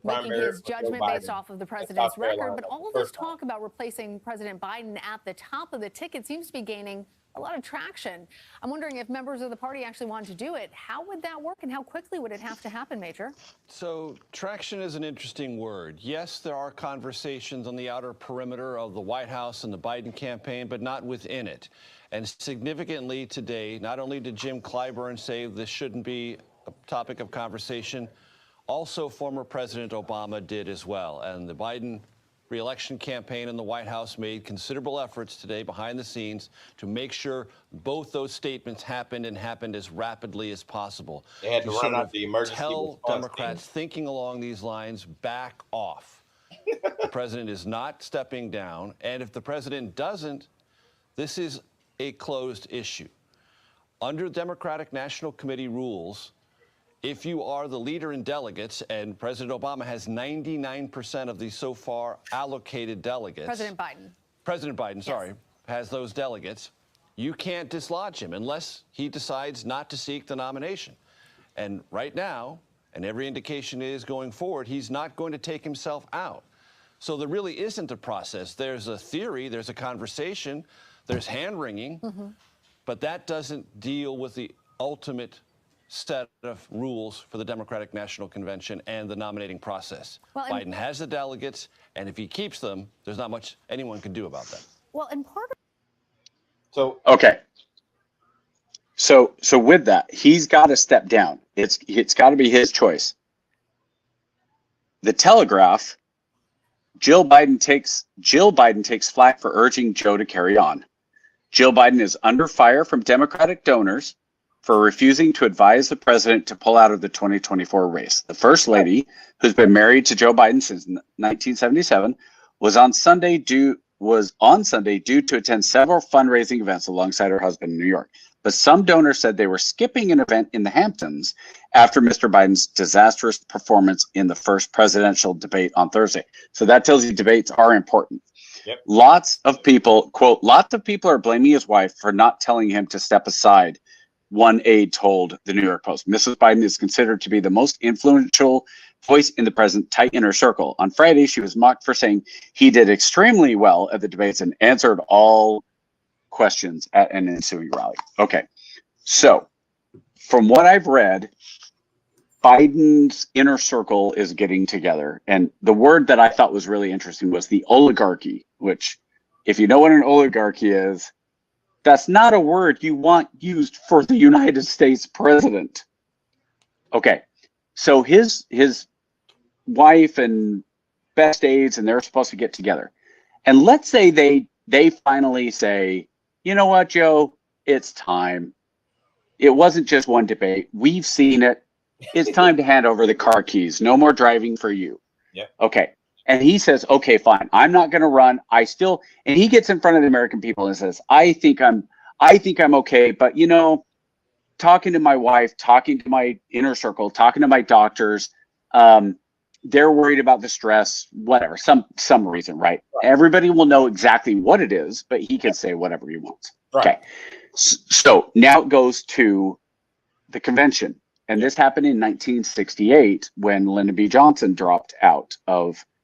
making his judgment based off of the president's record. But all of this talk about replacing President Biden at the top of the ticket seems to be gaining a lot of traction. I'm wondering if members of the party actually wanted to do it. How would that work, and how quickly would it have to happen, Major? So traction is an interesting word. Yes, there are conversations on the outer perimeter of the White House and the Biden campaign, but not within it. And significantly today, not only did Jim Clyburn say this shouldn't be a topic of conversation, also former President Obama did as well. And the Biden re-election campaign in the White House made considerable efforts today behind the scenes to make sure both those statements happened and happened as rapidly as possible. They had to run out the emergency tell Democrats thinking along these lines, back off. The president is not stepping down, and if the president doesn't, this is a closed issue. Under Democratic National Committee rules, if you are the leader in delegates, and President Obama has 99% of the so far allocated delegates. President Biden, sorry, has those delegates. You can't dislodge him unless he decides not to seek the nomination. And right now, and every indication is going forward, he's not going to take himself out. So there really isn't a process. There's a theory, there's a conversation, there's hand-wringing, but that doesn't deal with the ultimate set of rules for the Democratic National Convention and the nominating process. Well, Biden has the delegates, and if he keeps them, there's not much anyone can do about that. Well, and part of So with that, he's got to step down. It's got to be his choice. The Telegraph, Jill Biden takes flack for urging Joe to carry on. Jill Biden is under fire from Democratic donors for refusing to advise the president to pull out of the 2024 race. The First Lady, who's been married to Joe Biden since 1977, was on Sunday due to attend several fundraising events alongside her husband in New York. But some donors said they were skipping an event in the Hamptons after Mr. Biden's disastrous performance in the first presidential debate on Thursday. So that tells you debates are important. Yep. Lots of people, quote, lots of people are blaming his wife for not telling him to step aside, one aide told the New York Post. Mrs. Biden is considered to be the most influential voice in the president's tight inner circle. On Friday, she was mocked for saying he did extremely well at the debates and answered all questions at an ensuing rally. Okay, so from what I've read, Biden's inner circle is getting together. And the word that I thought was really interesting was the oligarchy, which, if you know what an oligarchy is, that's not a word you want used for the United States president. Okay, so his wife and best aides, and they're supposed to get together. And let's say they finally say, you know what, Joe, it's time. It wasn't just one debate. We've seen it. It's time to hand over the car keys. No more driving for you. Yeah. Okay. And he says, okay, fine. I'm not going to run. And he gets in front of the American people and says, I think I'm okay. But, you know, talking to my wife, talking to my inner circle, talking to my doctors, they're worried about the stress, whatever, some reason, right? Everybody will know exactly what it is, but he can say whatever he wants. Right. Okay. So now it goes to the convention. And this happened in 1968 when Lyndon B. Johnson dropped out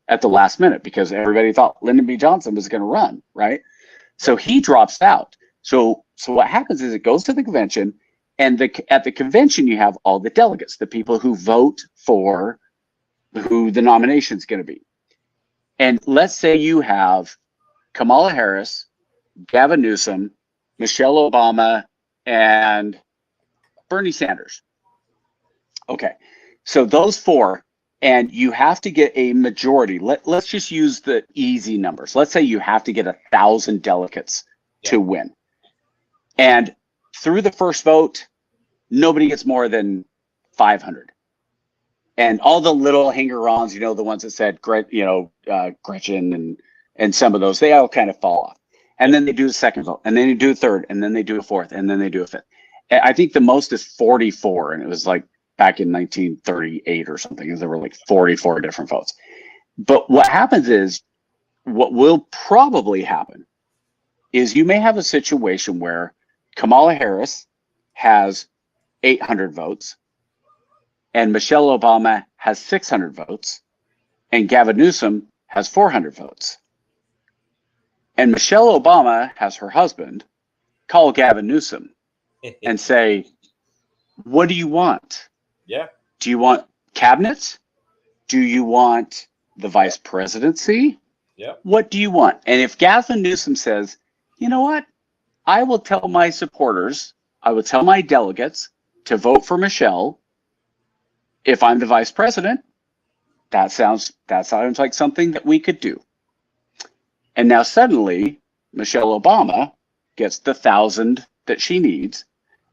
at the last minute because everybody thought Lyndon B. Johnson was going to run, right? So he drops out. So what happens is it goes to the convention, and at the convention you have all the delegates, the people who vote for who the nomination is going to be. And let's say you have Kamala Harris, Gavin Newsom, Michelle Obama, and Bernie Sanders. Okay, so those four, and you have to get a majority. Let's just use the easy numbers. Let's say you have to get 1,000 delegates to win. And through the first vote, nobody gets more than 500. And all the little hanger-ons, the ones that said, Gretchen and some of those, they all kind of fall off. And then they do a second vote, and then they do a third, and then they do a fourth, and then they do a fifth. I think the most is 44, and it was like back in 1938 or something. There were like 44 different votes. But what happens is, what will probably happen is you may have a situation where Kamala Harris has 800 votes, and Michelle Obama has 600 votes, and Gavin Newsom has 400 votes. And Michelle Obama has her husband call Gavin Newsom and say, what do you want? Yeah. Do you want cabinets? Do you want the vice presidency? Yeah. What do you want? And if Gavin Newsom says, you know what? I will tell my supporters, I will tell my delegates to vote for Michelle if I'm the vice president, that sounds like something that we could do. And now suddenly, Michelle Obama gets the 1,000 that she needs,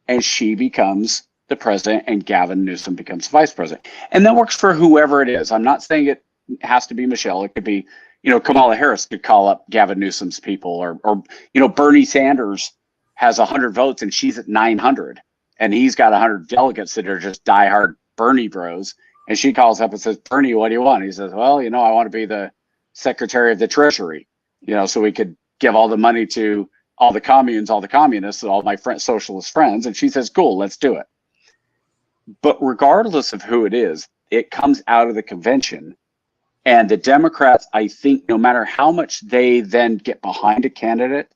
and she becomes the president, and Gavin Newsom becomes vice president. And that works for whoever it is. I'm not saying it has to be Michelle. It could be, Kamala Harris could call up Gavin Newsom's people, or Bernie Sanders has 100 votes and she's at 900, and he's got 100 delegates that are just diehard Bernie bros. And she calls up and says, Bernie, what do you want? He says, well, I want to be the Secretary of the Treasury, so we could give all the money to all the communists, all my socialist friends. And she says, cool, let's do it. But regardless of who it is, it comes out of the convention. And the Democrats, I think, no matter how much they then get behind a candidate,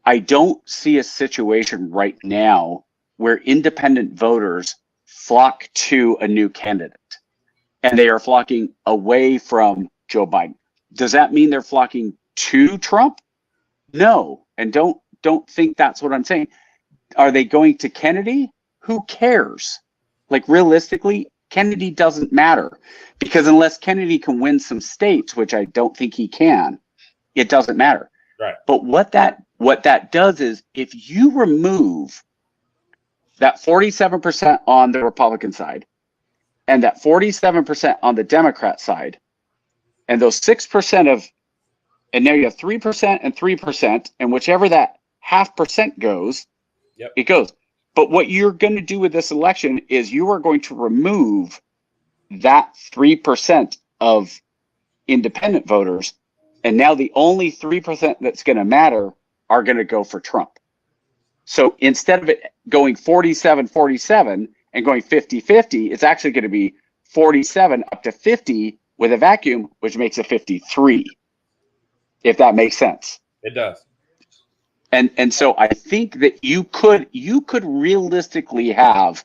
I don't see a situation right now where independent voters flock to a new candidate, and they are flocking away from Joe Biden. Does that mean they're flocking to Trump? No, and don't think that's what I'm saying. Are they going to Kennedy? Who cares? Like, realistically, Kennedy doesn't matter, because unless Kennedy can win some states, which I don't think he can, it doesn't matter. Right. But what that does is, if you remove that 47% on the Republican side and that 47% on the Democrat side, and those 6% and now you have 3% and 3%, and whichever that 0.5% goes, it goes. But what you're going to do with this election is you are going to remove that 3% of independent voters, and now the only 3% that's going to matter are going to go for Trump. So instead of it going 47-47 and going 50-50, it's actually going to be 47 up to 50 with a vacuum, which makes it 53, if that makes sense. It does. And so I think that you could realistically have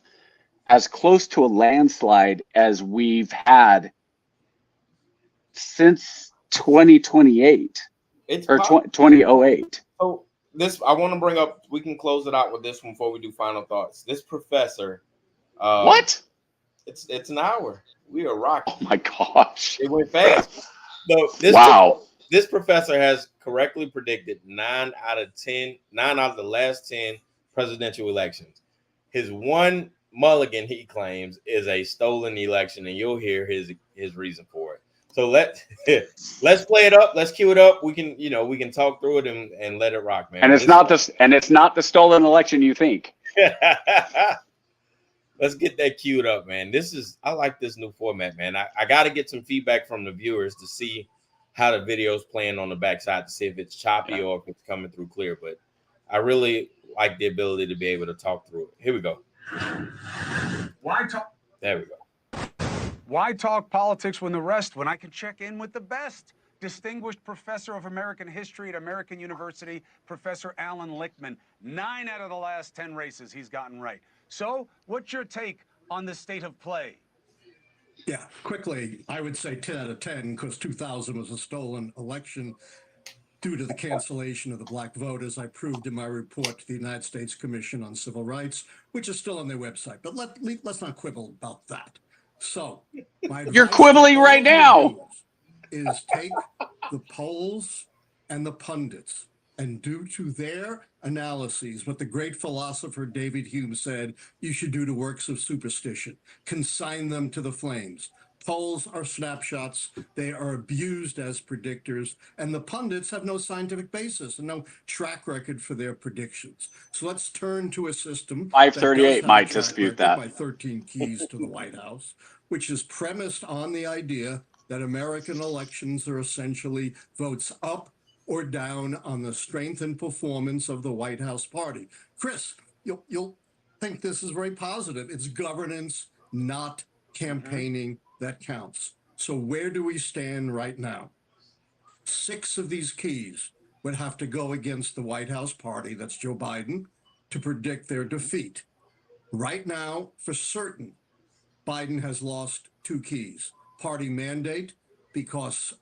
as close to a landslide as we've had since 2028 or 2008. So I want to bring up, we can close it out with this one before we do final thoughts. This professor. What? It's an hour. We are rocking. Oh my gosh. It went fast. So this professor has correctly predicted 9 out of the last 10 presidential elections. His one mulligan, he claims, is a stolen election, and you'll hear his reason for it. So let's play it up. Let's cue it up. We can talk through it and let it rock, man. And it's not the stolen election you think. Let's get that queued up, man. I like this new format, man. I got to get some feedback from the viewers to see how the video's playing on the backside, to see if it's choppy or if it's coming through clear. But I really like the ability to be able to talk through it. Here we go. Why talk? There we go. Why talk politics when I can check in with the best? Distinguished Professor of American History at American University, Professor Alan Lichtman. 9 out of the last 10 races he's gotten right. So, what's your take on the state of play? Yeah, quickly, I would say 10 out of 10 because 2000 was a stolen election due to the cancellation of the black vote, as I proved in my report to the United States Commission on Civil Rights, which is still on their website. But let's not quibble about that. So, you're quibbling right now. Is take the polls and the pundits and due to their analyses, what the great philosopher David Hume said, you should do to works of superstition, consign them to the flames. Polls are snapshots. They are abused as predictors, and the pundits have no scientific basis and no track record for their predictions. So let's turn to a system 538 might dispute that. By 13 keys to the White House, which is premised on the idea that American elections are essentially votes up or down on the strength and performance of the White House party. Chris, you'll think this is very positive. It's governance, not campaigning, that counts. So where do we stand right now? 6 of these keys would have to go against the White House party, that's Joe Biden, to predict their defeat. Right now, for certain, Biden has lost 2 keys. Party mandate, because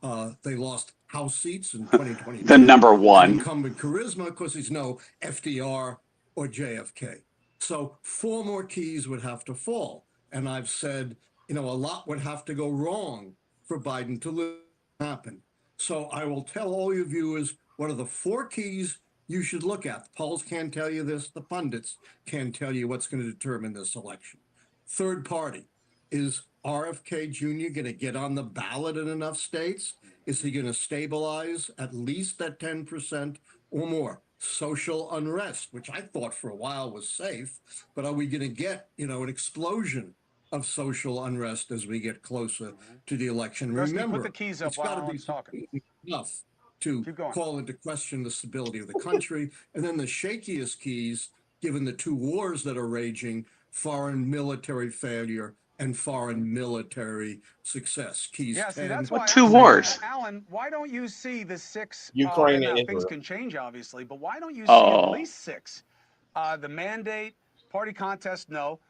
they lost House seats in 2020. The number one. Incumbent charisma, because he's no FDR or JFK. So 4 more keys would have to fall. And I've said, a lot would have to go wrong for Biden to happen. So I will tell all your viewers what are the 4 keys you should look at. The polls can't tell you this. The pundits can't tell you what's going to determine this election. Third party, is RFK Jr. going to get on the ballot in enough states? Is he going to stabilize at least at 10% or more? Social unrest, which I thought for a while was safe, but are we going to get, an explosion of social unrest as we get closer to the election? Remember, put the keys up it's got to be talking. enough to call into question the stability of the country. And then the shakiest keys, given the 2 wars that are raging, foreign military failure and foreign military success. Keys. Yeah, see, that's what why 2 wars? Alan, why don't you see the 6? Ukraine and things Israel. can change, obviously, but why don't you see at least 6? The mandate, party contest, no.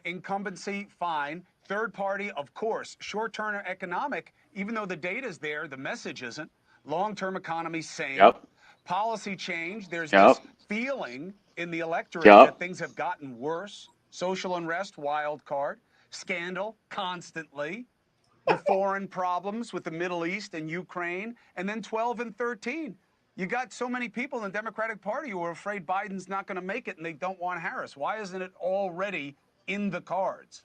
Incumbency, fine. Third party, of course. Short-term economic, even though the data's there, the message isn't. Long-term economy, same. Yep. Policy change, there's this feeling in the electorate that things have gotten worse. Social unrest, wild card. Scandal, constantly. The foreign problems with the Middle East and Ukraine. And then 12 and 13. You got so many people in the Democratic Party who are afraid Biden's not going to make it and they don't want Harris. Why isn't it already in the cards?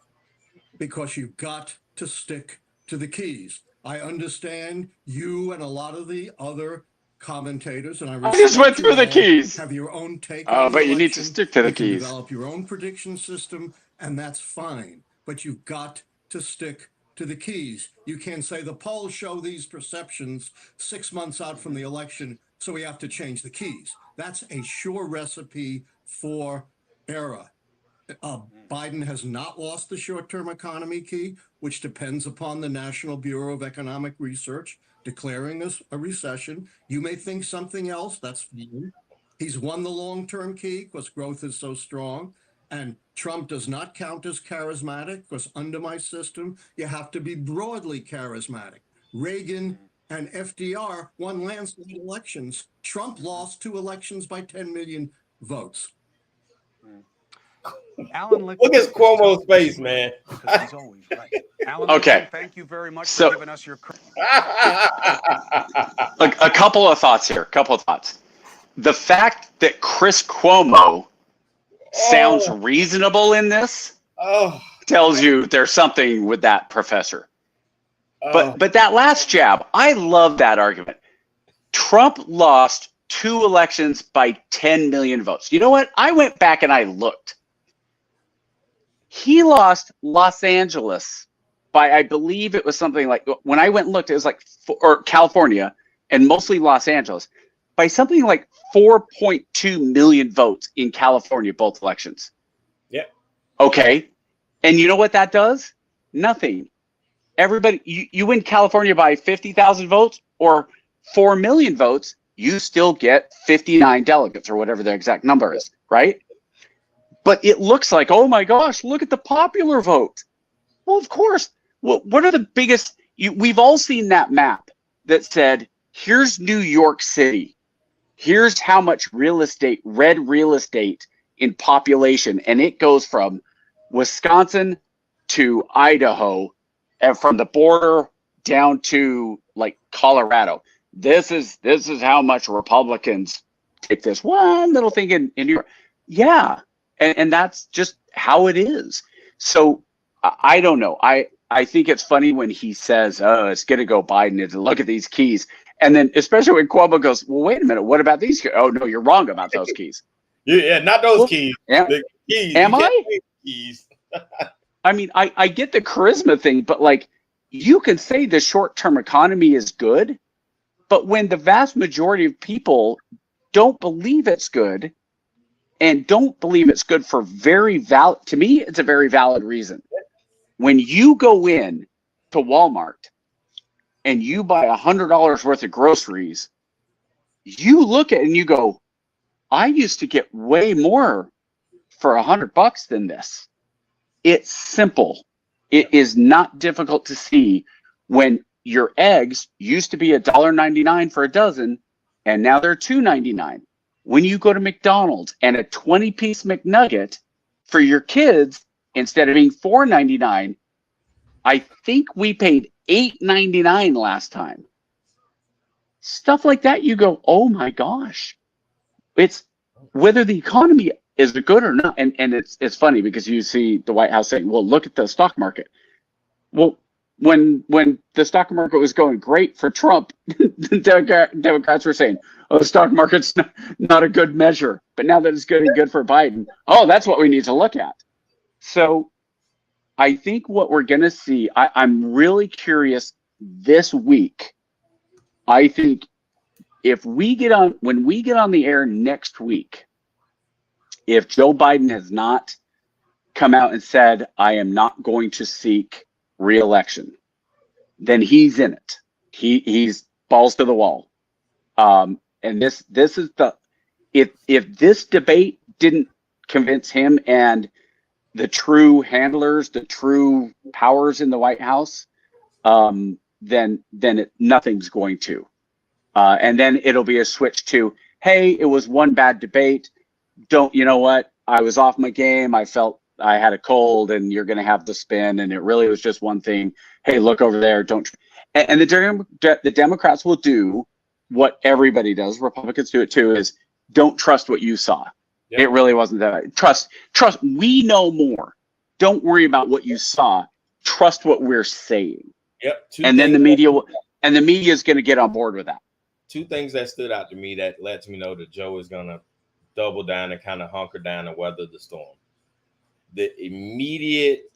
Because you've got to stick to the keys. I understand you and a lot of the other commentators, and I just went through the keys. Have your own take. But you need to stick to the keys. Develop your own prediction system, and that's fine. But you've got to stick to the keys. You can't say the polls show these perceptions 6 months out from the election, so we have to change the keys. That's a sure recipe for error. Biden has not lost the short-term economy key, which depends upon the National Bureau of Economic Research declaring a recession. You may think something else. That's fine. He's won the long-term key because growth is so strong. And Trump does not count as charismatic because under my system, you have to be broadly charismatic. Reagan and FDR won landslide elections. Trump lost 2 elections by 10 million votes. Alan, look at Cuomo's face, man. He's always right. Alan, okay. Thank you very much for giving us your credit. Look, a couple of thoughts here. The fact that Chris Cuomo sounds reasonable in this tells you there's something with that professor. But that last jab, I love that argument. Trump lost 2 elections by 10 million votes. You know what? I went back and I looked. He lost Los Angeles by, I believe it was something like, when I went and looked, it was like, or California, and mostly Los Angeles, by something like 4.2 million votes in California, both elections. Yeah. Okay. And you know what that does? Nothing. Everybody, you win California by 50,000 votes or 4 million votes, you still get 59 delegates or whatever the exact number is, right? But it looks like, oh my gosh, look at the popular vote. Well, of course. Well, what are the biggest? We've all seen that map that said, here's New York City. Here's how much red real estate in population. And it goes from Wisconsin to Idaho and from the border down to like Colorado. This is how much Republicans take this one little thing in New York. Yeah. And that's just how it is. So I don't know. I think it's funny when he says, oh, it's going to go Biden, and look at these keys. And then especially when Cuomo goes, well, wait a minute, what about these keys? Oh, no, you're wrong about those keys. Yeah, not those keys. Yeah. The keys. Am I? Keys. I mean, I get the charisma thing, but like you can say the short-term economy is good, but when the vast majority of people don't believe it's good and don't believe it's good for to me, it's a very valid reason. When you go in to Walmart and you buy $100 worth of groceries, you look at it and you go, I used to get way more for $100 than this. It's simple. It is not difficult to see when your eggs used to be $1.99 for a dozen, and now they're $2.99. When you go to McDonald's and a 20-piece McNugget for your kids, instead of being $4.99, I think we paid $8.99 last time. Stuff like that, you go, oh my gosh. It's whether the economy is good or not. And it's funny because you see the White House saying, well, look at the stock market. Well, when the stock market was going great for Trump, the Democrats were saying, oh, the stock market's not a good measure. But now that it's good for Biden, oh, that's what we need to look at. So I think what we're going to see, I'm really curious this week. I think when we get on the air next week, if Joe Biden has not come out and said, I am not going to seek re-election, then he's in it. He's balls to the wall. And this is if this debate didn't convince him and the true handlers, the true powers in the White House, then nothing's going to. And then it'll be a switch to, hey, it was one bad debate. You know what? I was off my game. I felt I had a cold, and you're going to have the spin. And it really was just one thing. Hey, look over there. And the Democrats will do what everybody does. Republicans do it too, is don't trust what you saw. Yep. It really wasn't that. Trust. We know more. Don't worry about what you saw. Trust what we're saying. Yep. And then the media is going to get on board with that. Two things that stood out to me that lets me know that Joe is going to double down and kind of hunker down and weather the storm. The immediate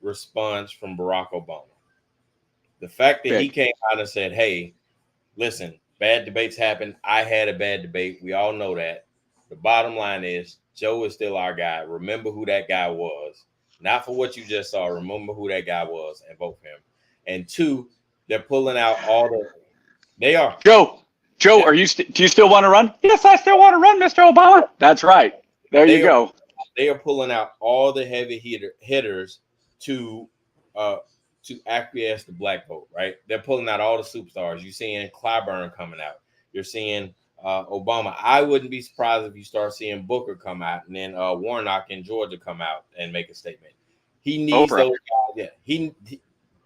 response from Barack Obama. The fact that he came out and said, hey, listen, bad debates happen. I had a bad debate. We all know that. The bottom line is Joe is still our guy. Remember who that guy was. Not for what you just saw. Remember who that guy was and vote for him. And two, they're pulling out all the – they are. Joe, yeah. Do you still want to run? Yes, I still want to run, Mr. Obama. That's right. There you go. They are pulling out all the heavy hitters to acquiesce the black vote, right? They're pulling out all the superstars. You're seeing Clyburn coming out. You're seeing Obama. I wouldn't be surprised if you start seeing Booker come out and then Warnock in Georgia come out and make a statement. He needs those guys. Yeah,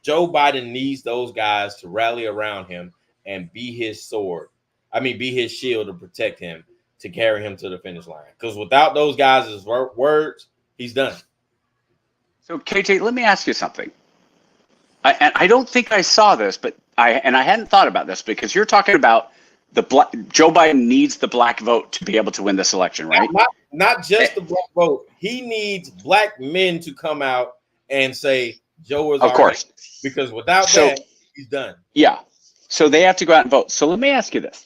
Joe Biden needs those guys to rally around him and be his sword. Be his shield to protect him, to carry him to the finish line. Because without those guys' words, he's done. So, KJ, let me ask you something. I don't think I saw this, but I hadn't thought about this because you're talking about Joe Biden needs the black vote to be able to win this election, right? Not just the black vote. He needs black men to come out and say Joe is of course right. Because without that, he's done. Yeah. So they have to go out and vote. So let me ask you this.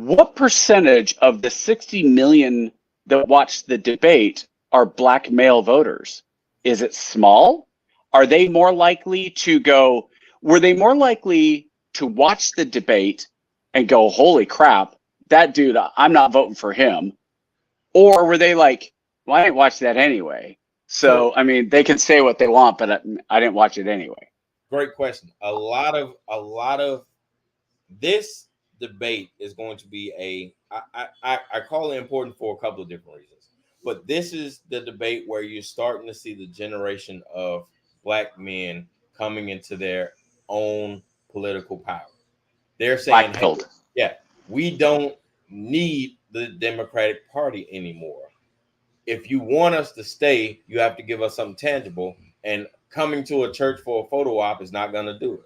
what percentage of the 60 million that watched the debate are black male voters? Is it small? Are they more likely to go, were they more likely to watch the debate and go, holy crap, that dude, I'm not voting for him? Or were they like, well, I didn't watch that anyway. So, I mean, they can say what they want, but I didn't watch it anyway. Great question. A lot of this debate is going to be I call it important for a couple of different reasons. But this is the debate where you're starting to see the generation of black men coming into their own political power. They're saying, hey, yeah, we don't need the Democratic Party anymore. If you want us to stay, you have to give us something tangible. And coming to a church for a photo op is not going to do it.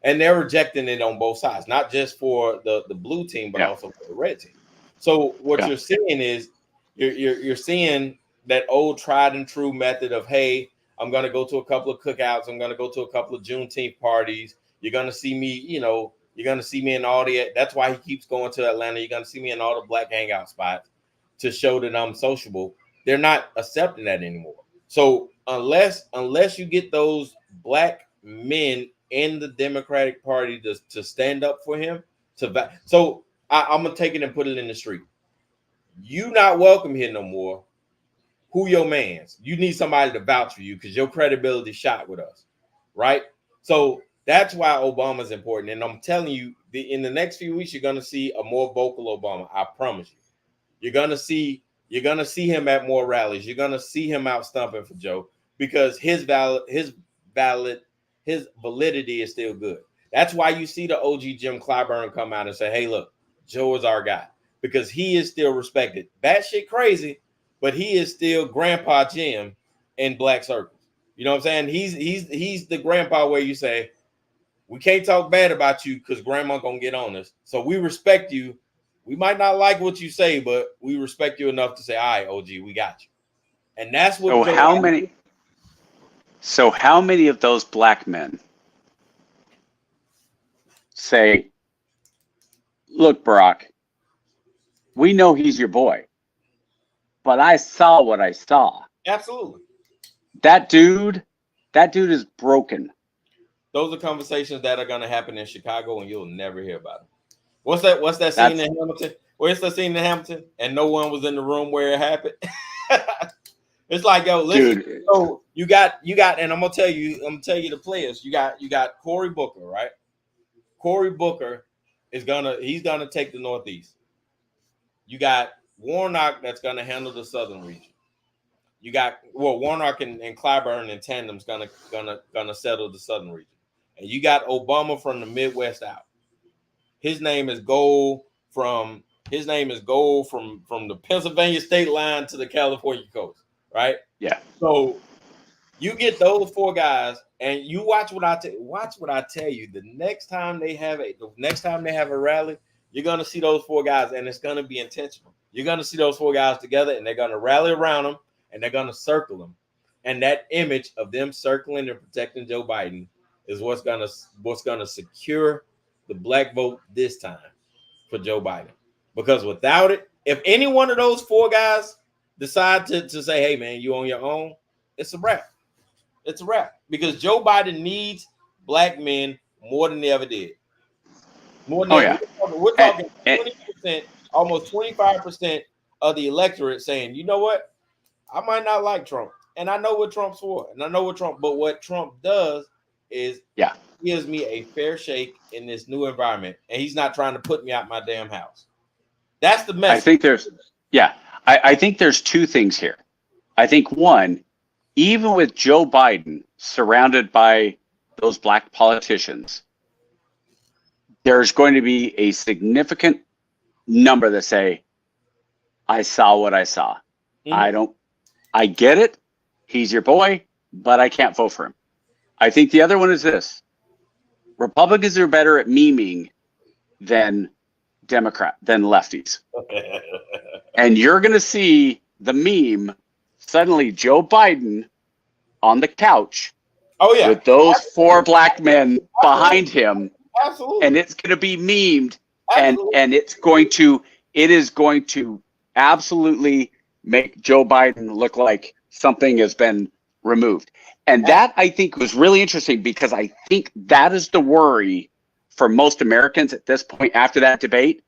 And they're rejecting it on both sides, not just for the blue team, but also for the red team. So what you're seeing is you're seeing that old tried and true method of, hey, I'm going to go to a couple of cookouts. I'm going to go to a couple of Juneteenth parties. You're going to see me, you're going to see me in all the, that's why he keeps going to Atlanta. You're going to see me in all the black hangout spots to show that I'm sociable. They're not accepting that anymore. So unless you get those black men in the Democratic Party to stand up for him, so I'm gonna take it and put it in the street. You not welcome here no more. Who your mans? You need somebody to vouch for you because your credibility shot with us, right? So that's why Obama's important. And I'm telling you, in the next few weeks, you're gonna see a more vocal Obama. I promise you. You're gonna see him at more rallies. You're gonna see him out stumping for Joe because his validity is still good. That's why you see the OG Jim Clyburn come out and say, hey, look, Joe is our guy, because he is still respected. Batshit crazy, but he is still Grandpa Jim in black circles. You know what I'm saying? He's the grandpa where you say, we can't talk bad about you because grandma gonna get on us. So we respect you. We might not like what you say, but we respect you enough to say, all right, OG, we got you. And that's what So how many of those black men say, look, Barack, we know he's your boy, but I saw what I saw. Absolutely. That dude is broken. Those are conversations that are going to happen in Chicago, and you'll never hear about them. What's that scene in Hamilton? Where's the scene in Hamilton? And no one was in the room where it happened. It's like, yo, listen. Dude. So you got, and I'm gonna tell you the players. You got Cory Booker, right? Cory Booker he's gonna take the Northeast. You got Warnock that's gonna handle the Southern region. You got Warnock and Clyburn in tandem's gonna settle the Southern region, and you got Obama from the Midwest out. His name is gold from the Pennsylvania state line to the California coast, right? Yeah. So you get those four guys, and you watch what I tell you. The next time they have a rally, you're gonna see those four guys, and it's gonna be intentional. You're gonna see those four guys together, and they're gonna rally around them, and they're gonna circle them. And that image of them circling and protecting Joe Biden is what's gonna secure the black vote this time for Joe Biden. Because without it, if any one of those four guys decide to say, hey, man, you on your own, it's a wrap. It's a wrap. Because Joe Biden needs black men more than they ever did. More than ever. We're talking 20%, almost 25% of the electorate saying, you know what? I might not like Trump. And I know what Trump's for. But what Trump does is gives me a fair shake in this new environment. And he's not trying to put me out my damn house. That's the message. I think there's two things here. I think one, even with Joe Biden surrounded by those black politicians, there's going to be a significant number that say, I saw what I saw. Mm-hmm. I get it. He's your boy, but I can't vote for him. I think the other one is this. Republicans are better at memeing than lefties. And you're going to see the meme, suddenly Joe Biden on the couch with those four black men behind him. Absolutely. And it's going to be memed and it is going to absolutely make Joe Biden look like something has been removed. And that, I think, was really interesting, because I think that is the worry for most Americans at this point after that debate,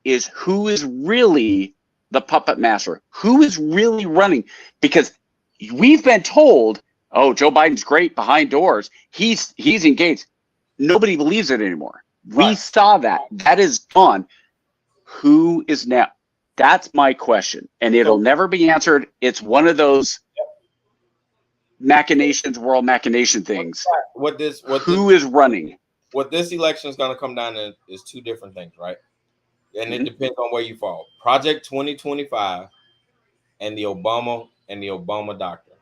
is who is really the puppet master? Who is really running? Because we've been told, oh, Joe Biden's great behind doors. He's engaged. Nobody believes it anymore. We saw that. That is gone. Who is now? That's my question. And it'll never be answered. It's one of those world machination things. Who is running? What this election is going to come down to is two different things, right? And it depends on where you fall. Project 2025 and the Obama doctrine.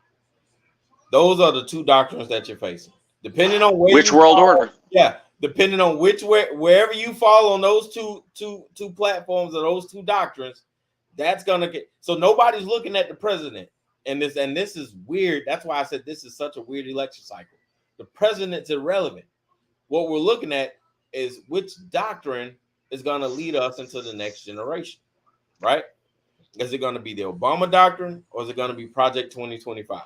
Those are the two doctrines that you're facing. Depending on which world order. Yeah, depending on wherever you fall on those two platforms or those two doctrines, that's gonna get. So nobody's looking at the president, and this is weird. That's why I said this is such a weird election cycle. The president's irrelevant. What we're looking at is which doctrine is going to lead us into the next generation, right? Is it going to be the Obama doctrine, or is it going to be Project 2025?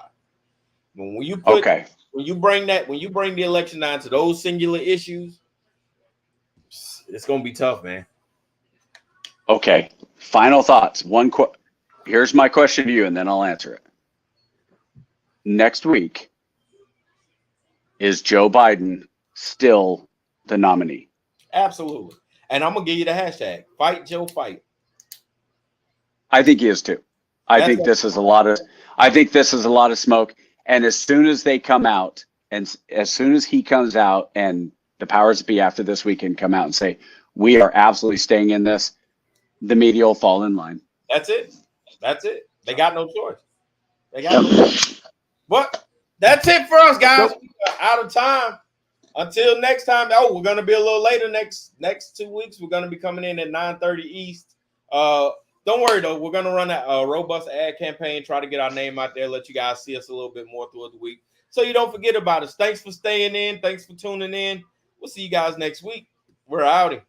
When you bring the election down to those singular issues, it's going to be tough, man. Okay. Final thoughts. Here's my question to you, and then I'll answer it. Next week, is Joe Biden still the nominee? Absolutely. And I'm gonna give you the hashtag Fight Joe Fight. I think he is too. I think this is a lot of smoke. And as soon as they come out, and as soon as he comes out, and the powers that be after this weekend come out and say, we are absolutely staying in this, the media will fall in line. That's it. They got no choice. But that's it for us, guys. We are out of time. Until next time. Oh, we're gonna be a little later next 2 weeks. We're gonna be coming in at 9:30 East. Don't worry though, we're gonna run a robust ad campaign, try to get our name out there, let you guys see us a little bit more throughout the week, so you don't forget about us. Thanks for staying in. Thanks for tuning in. We'll see you guys next week. We're outie.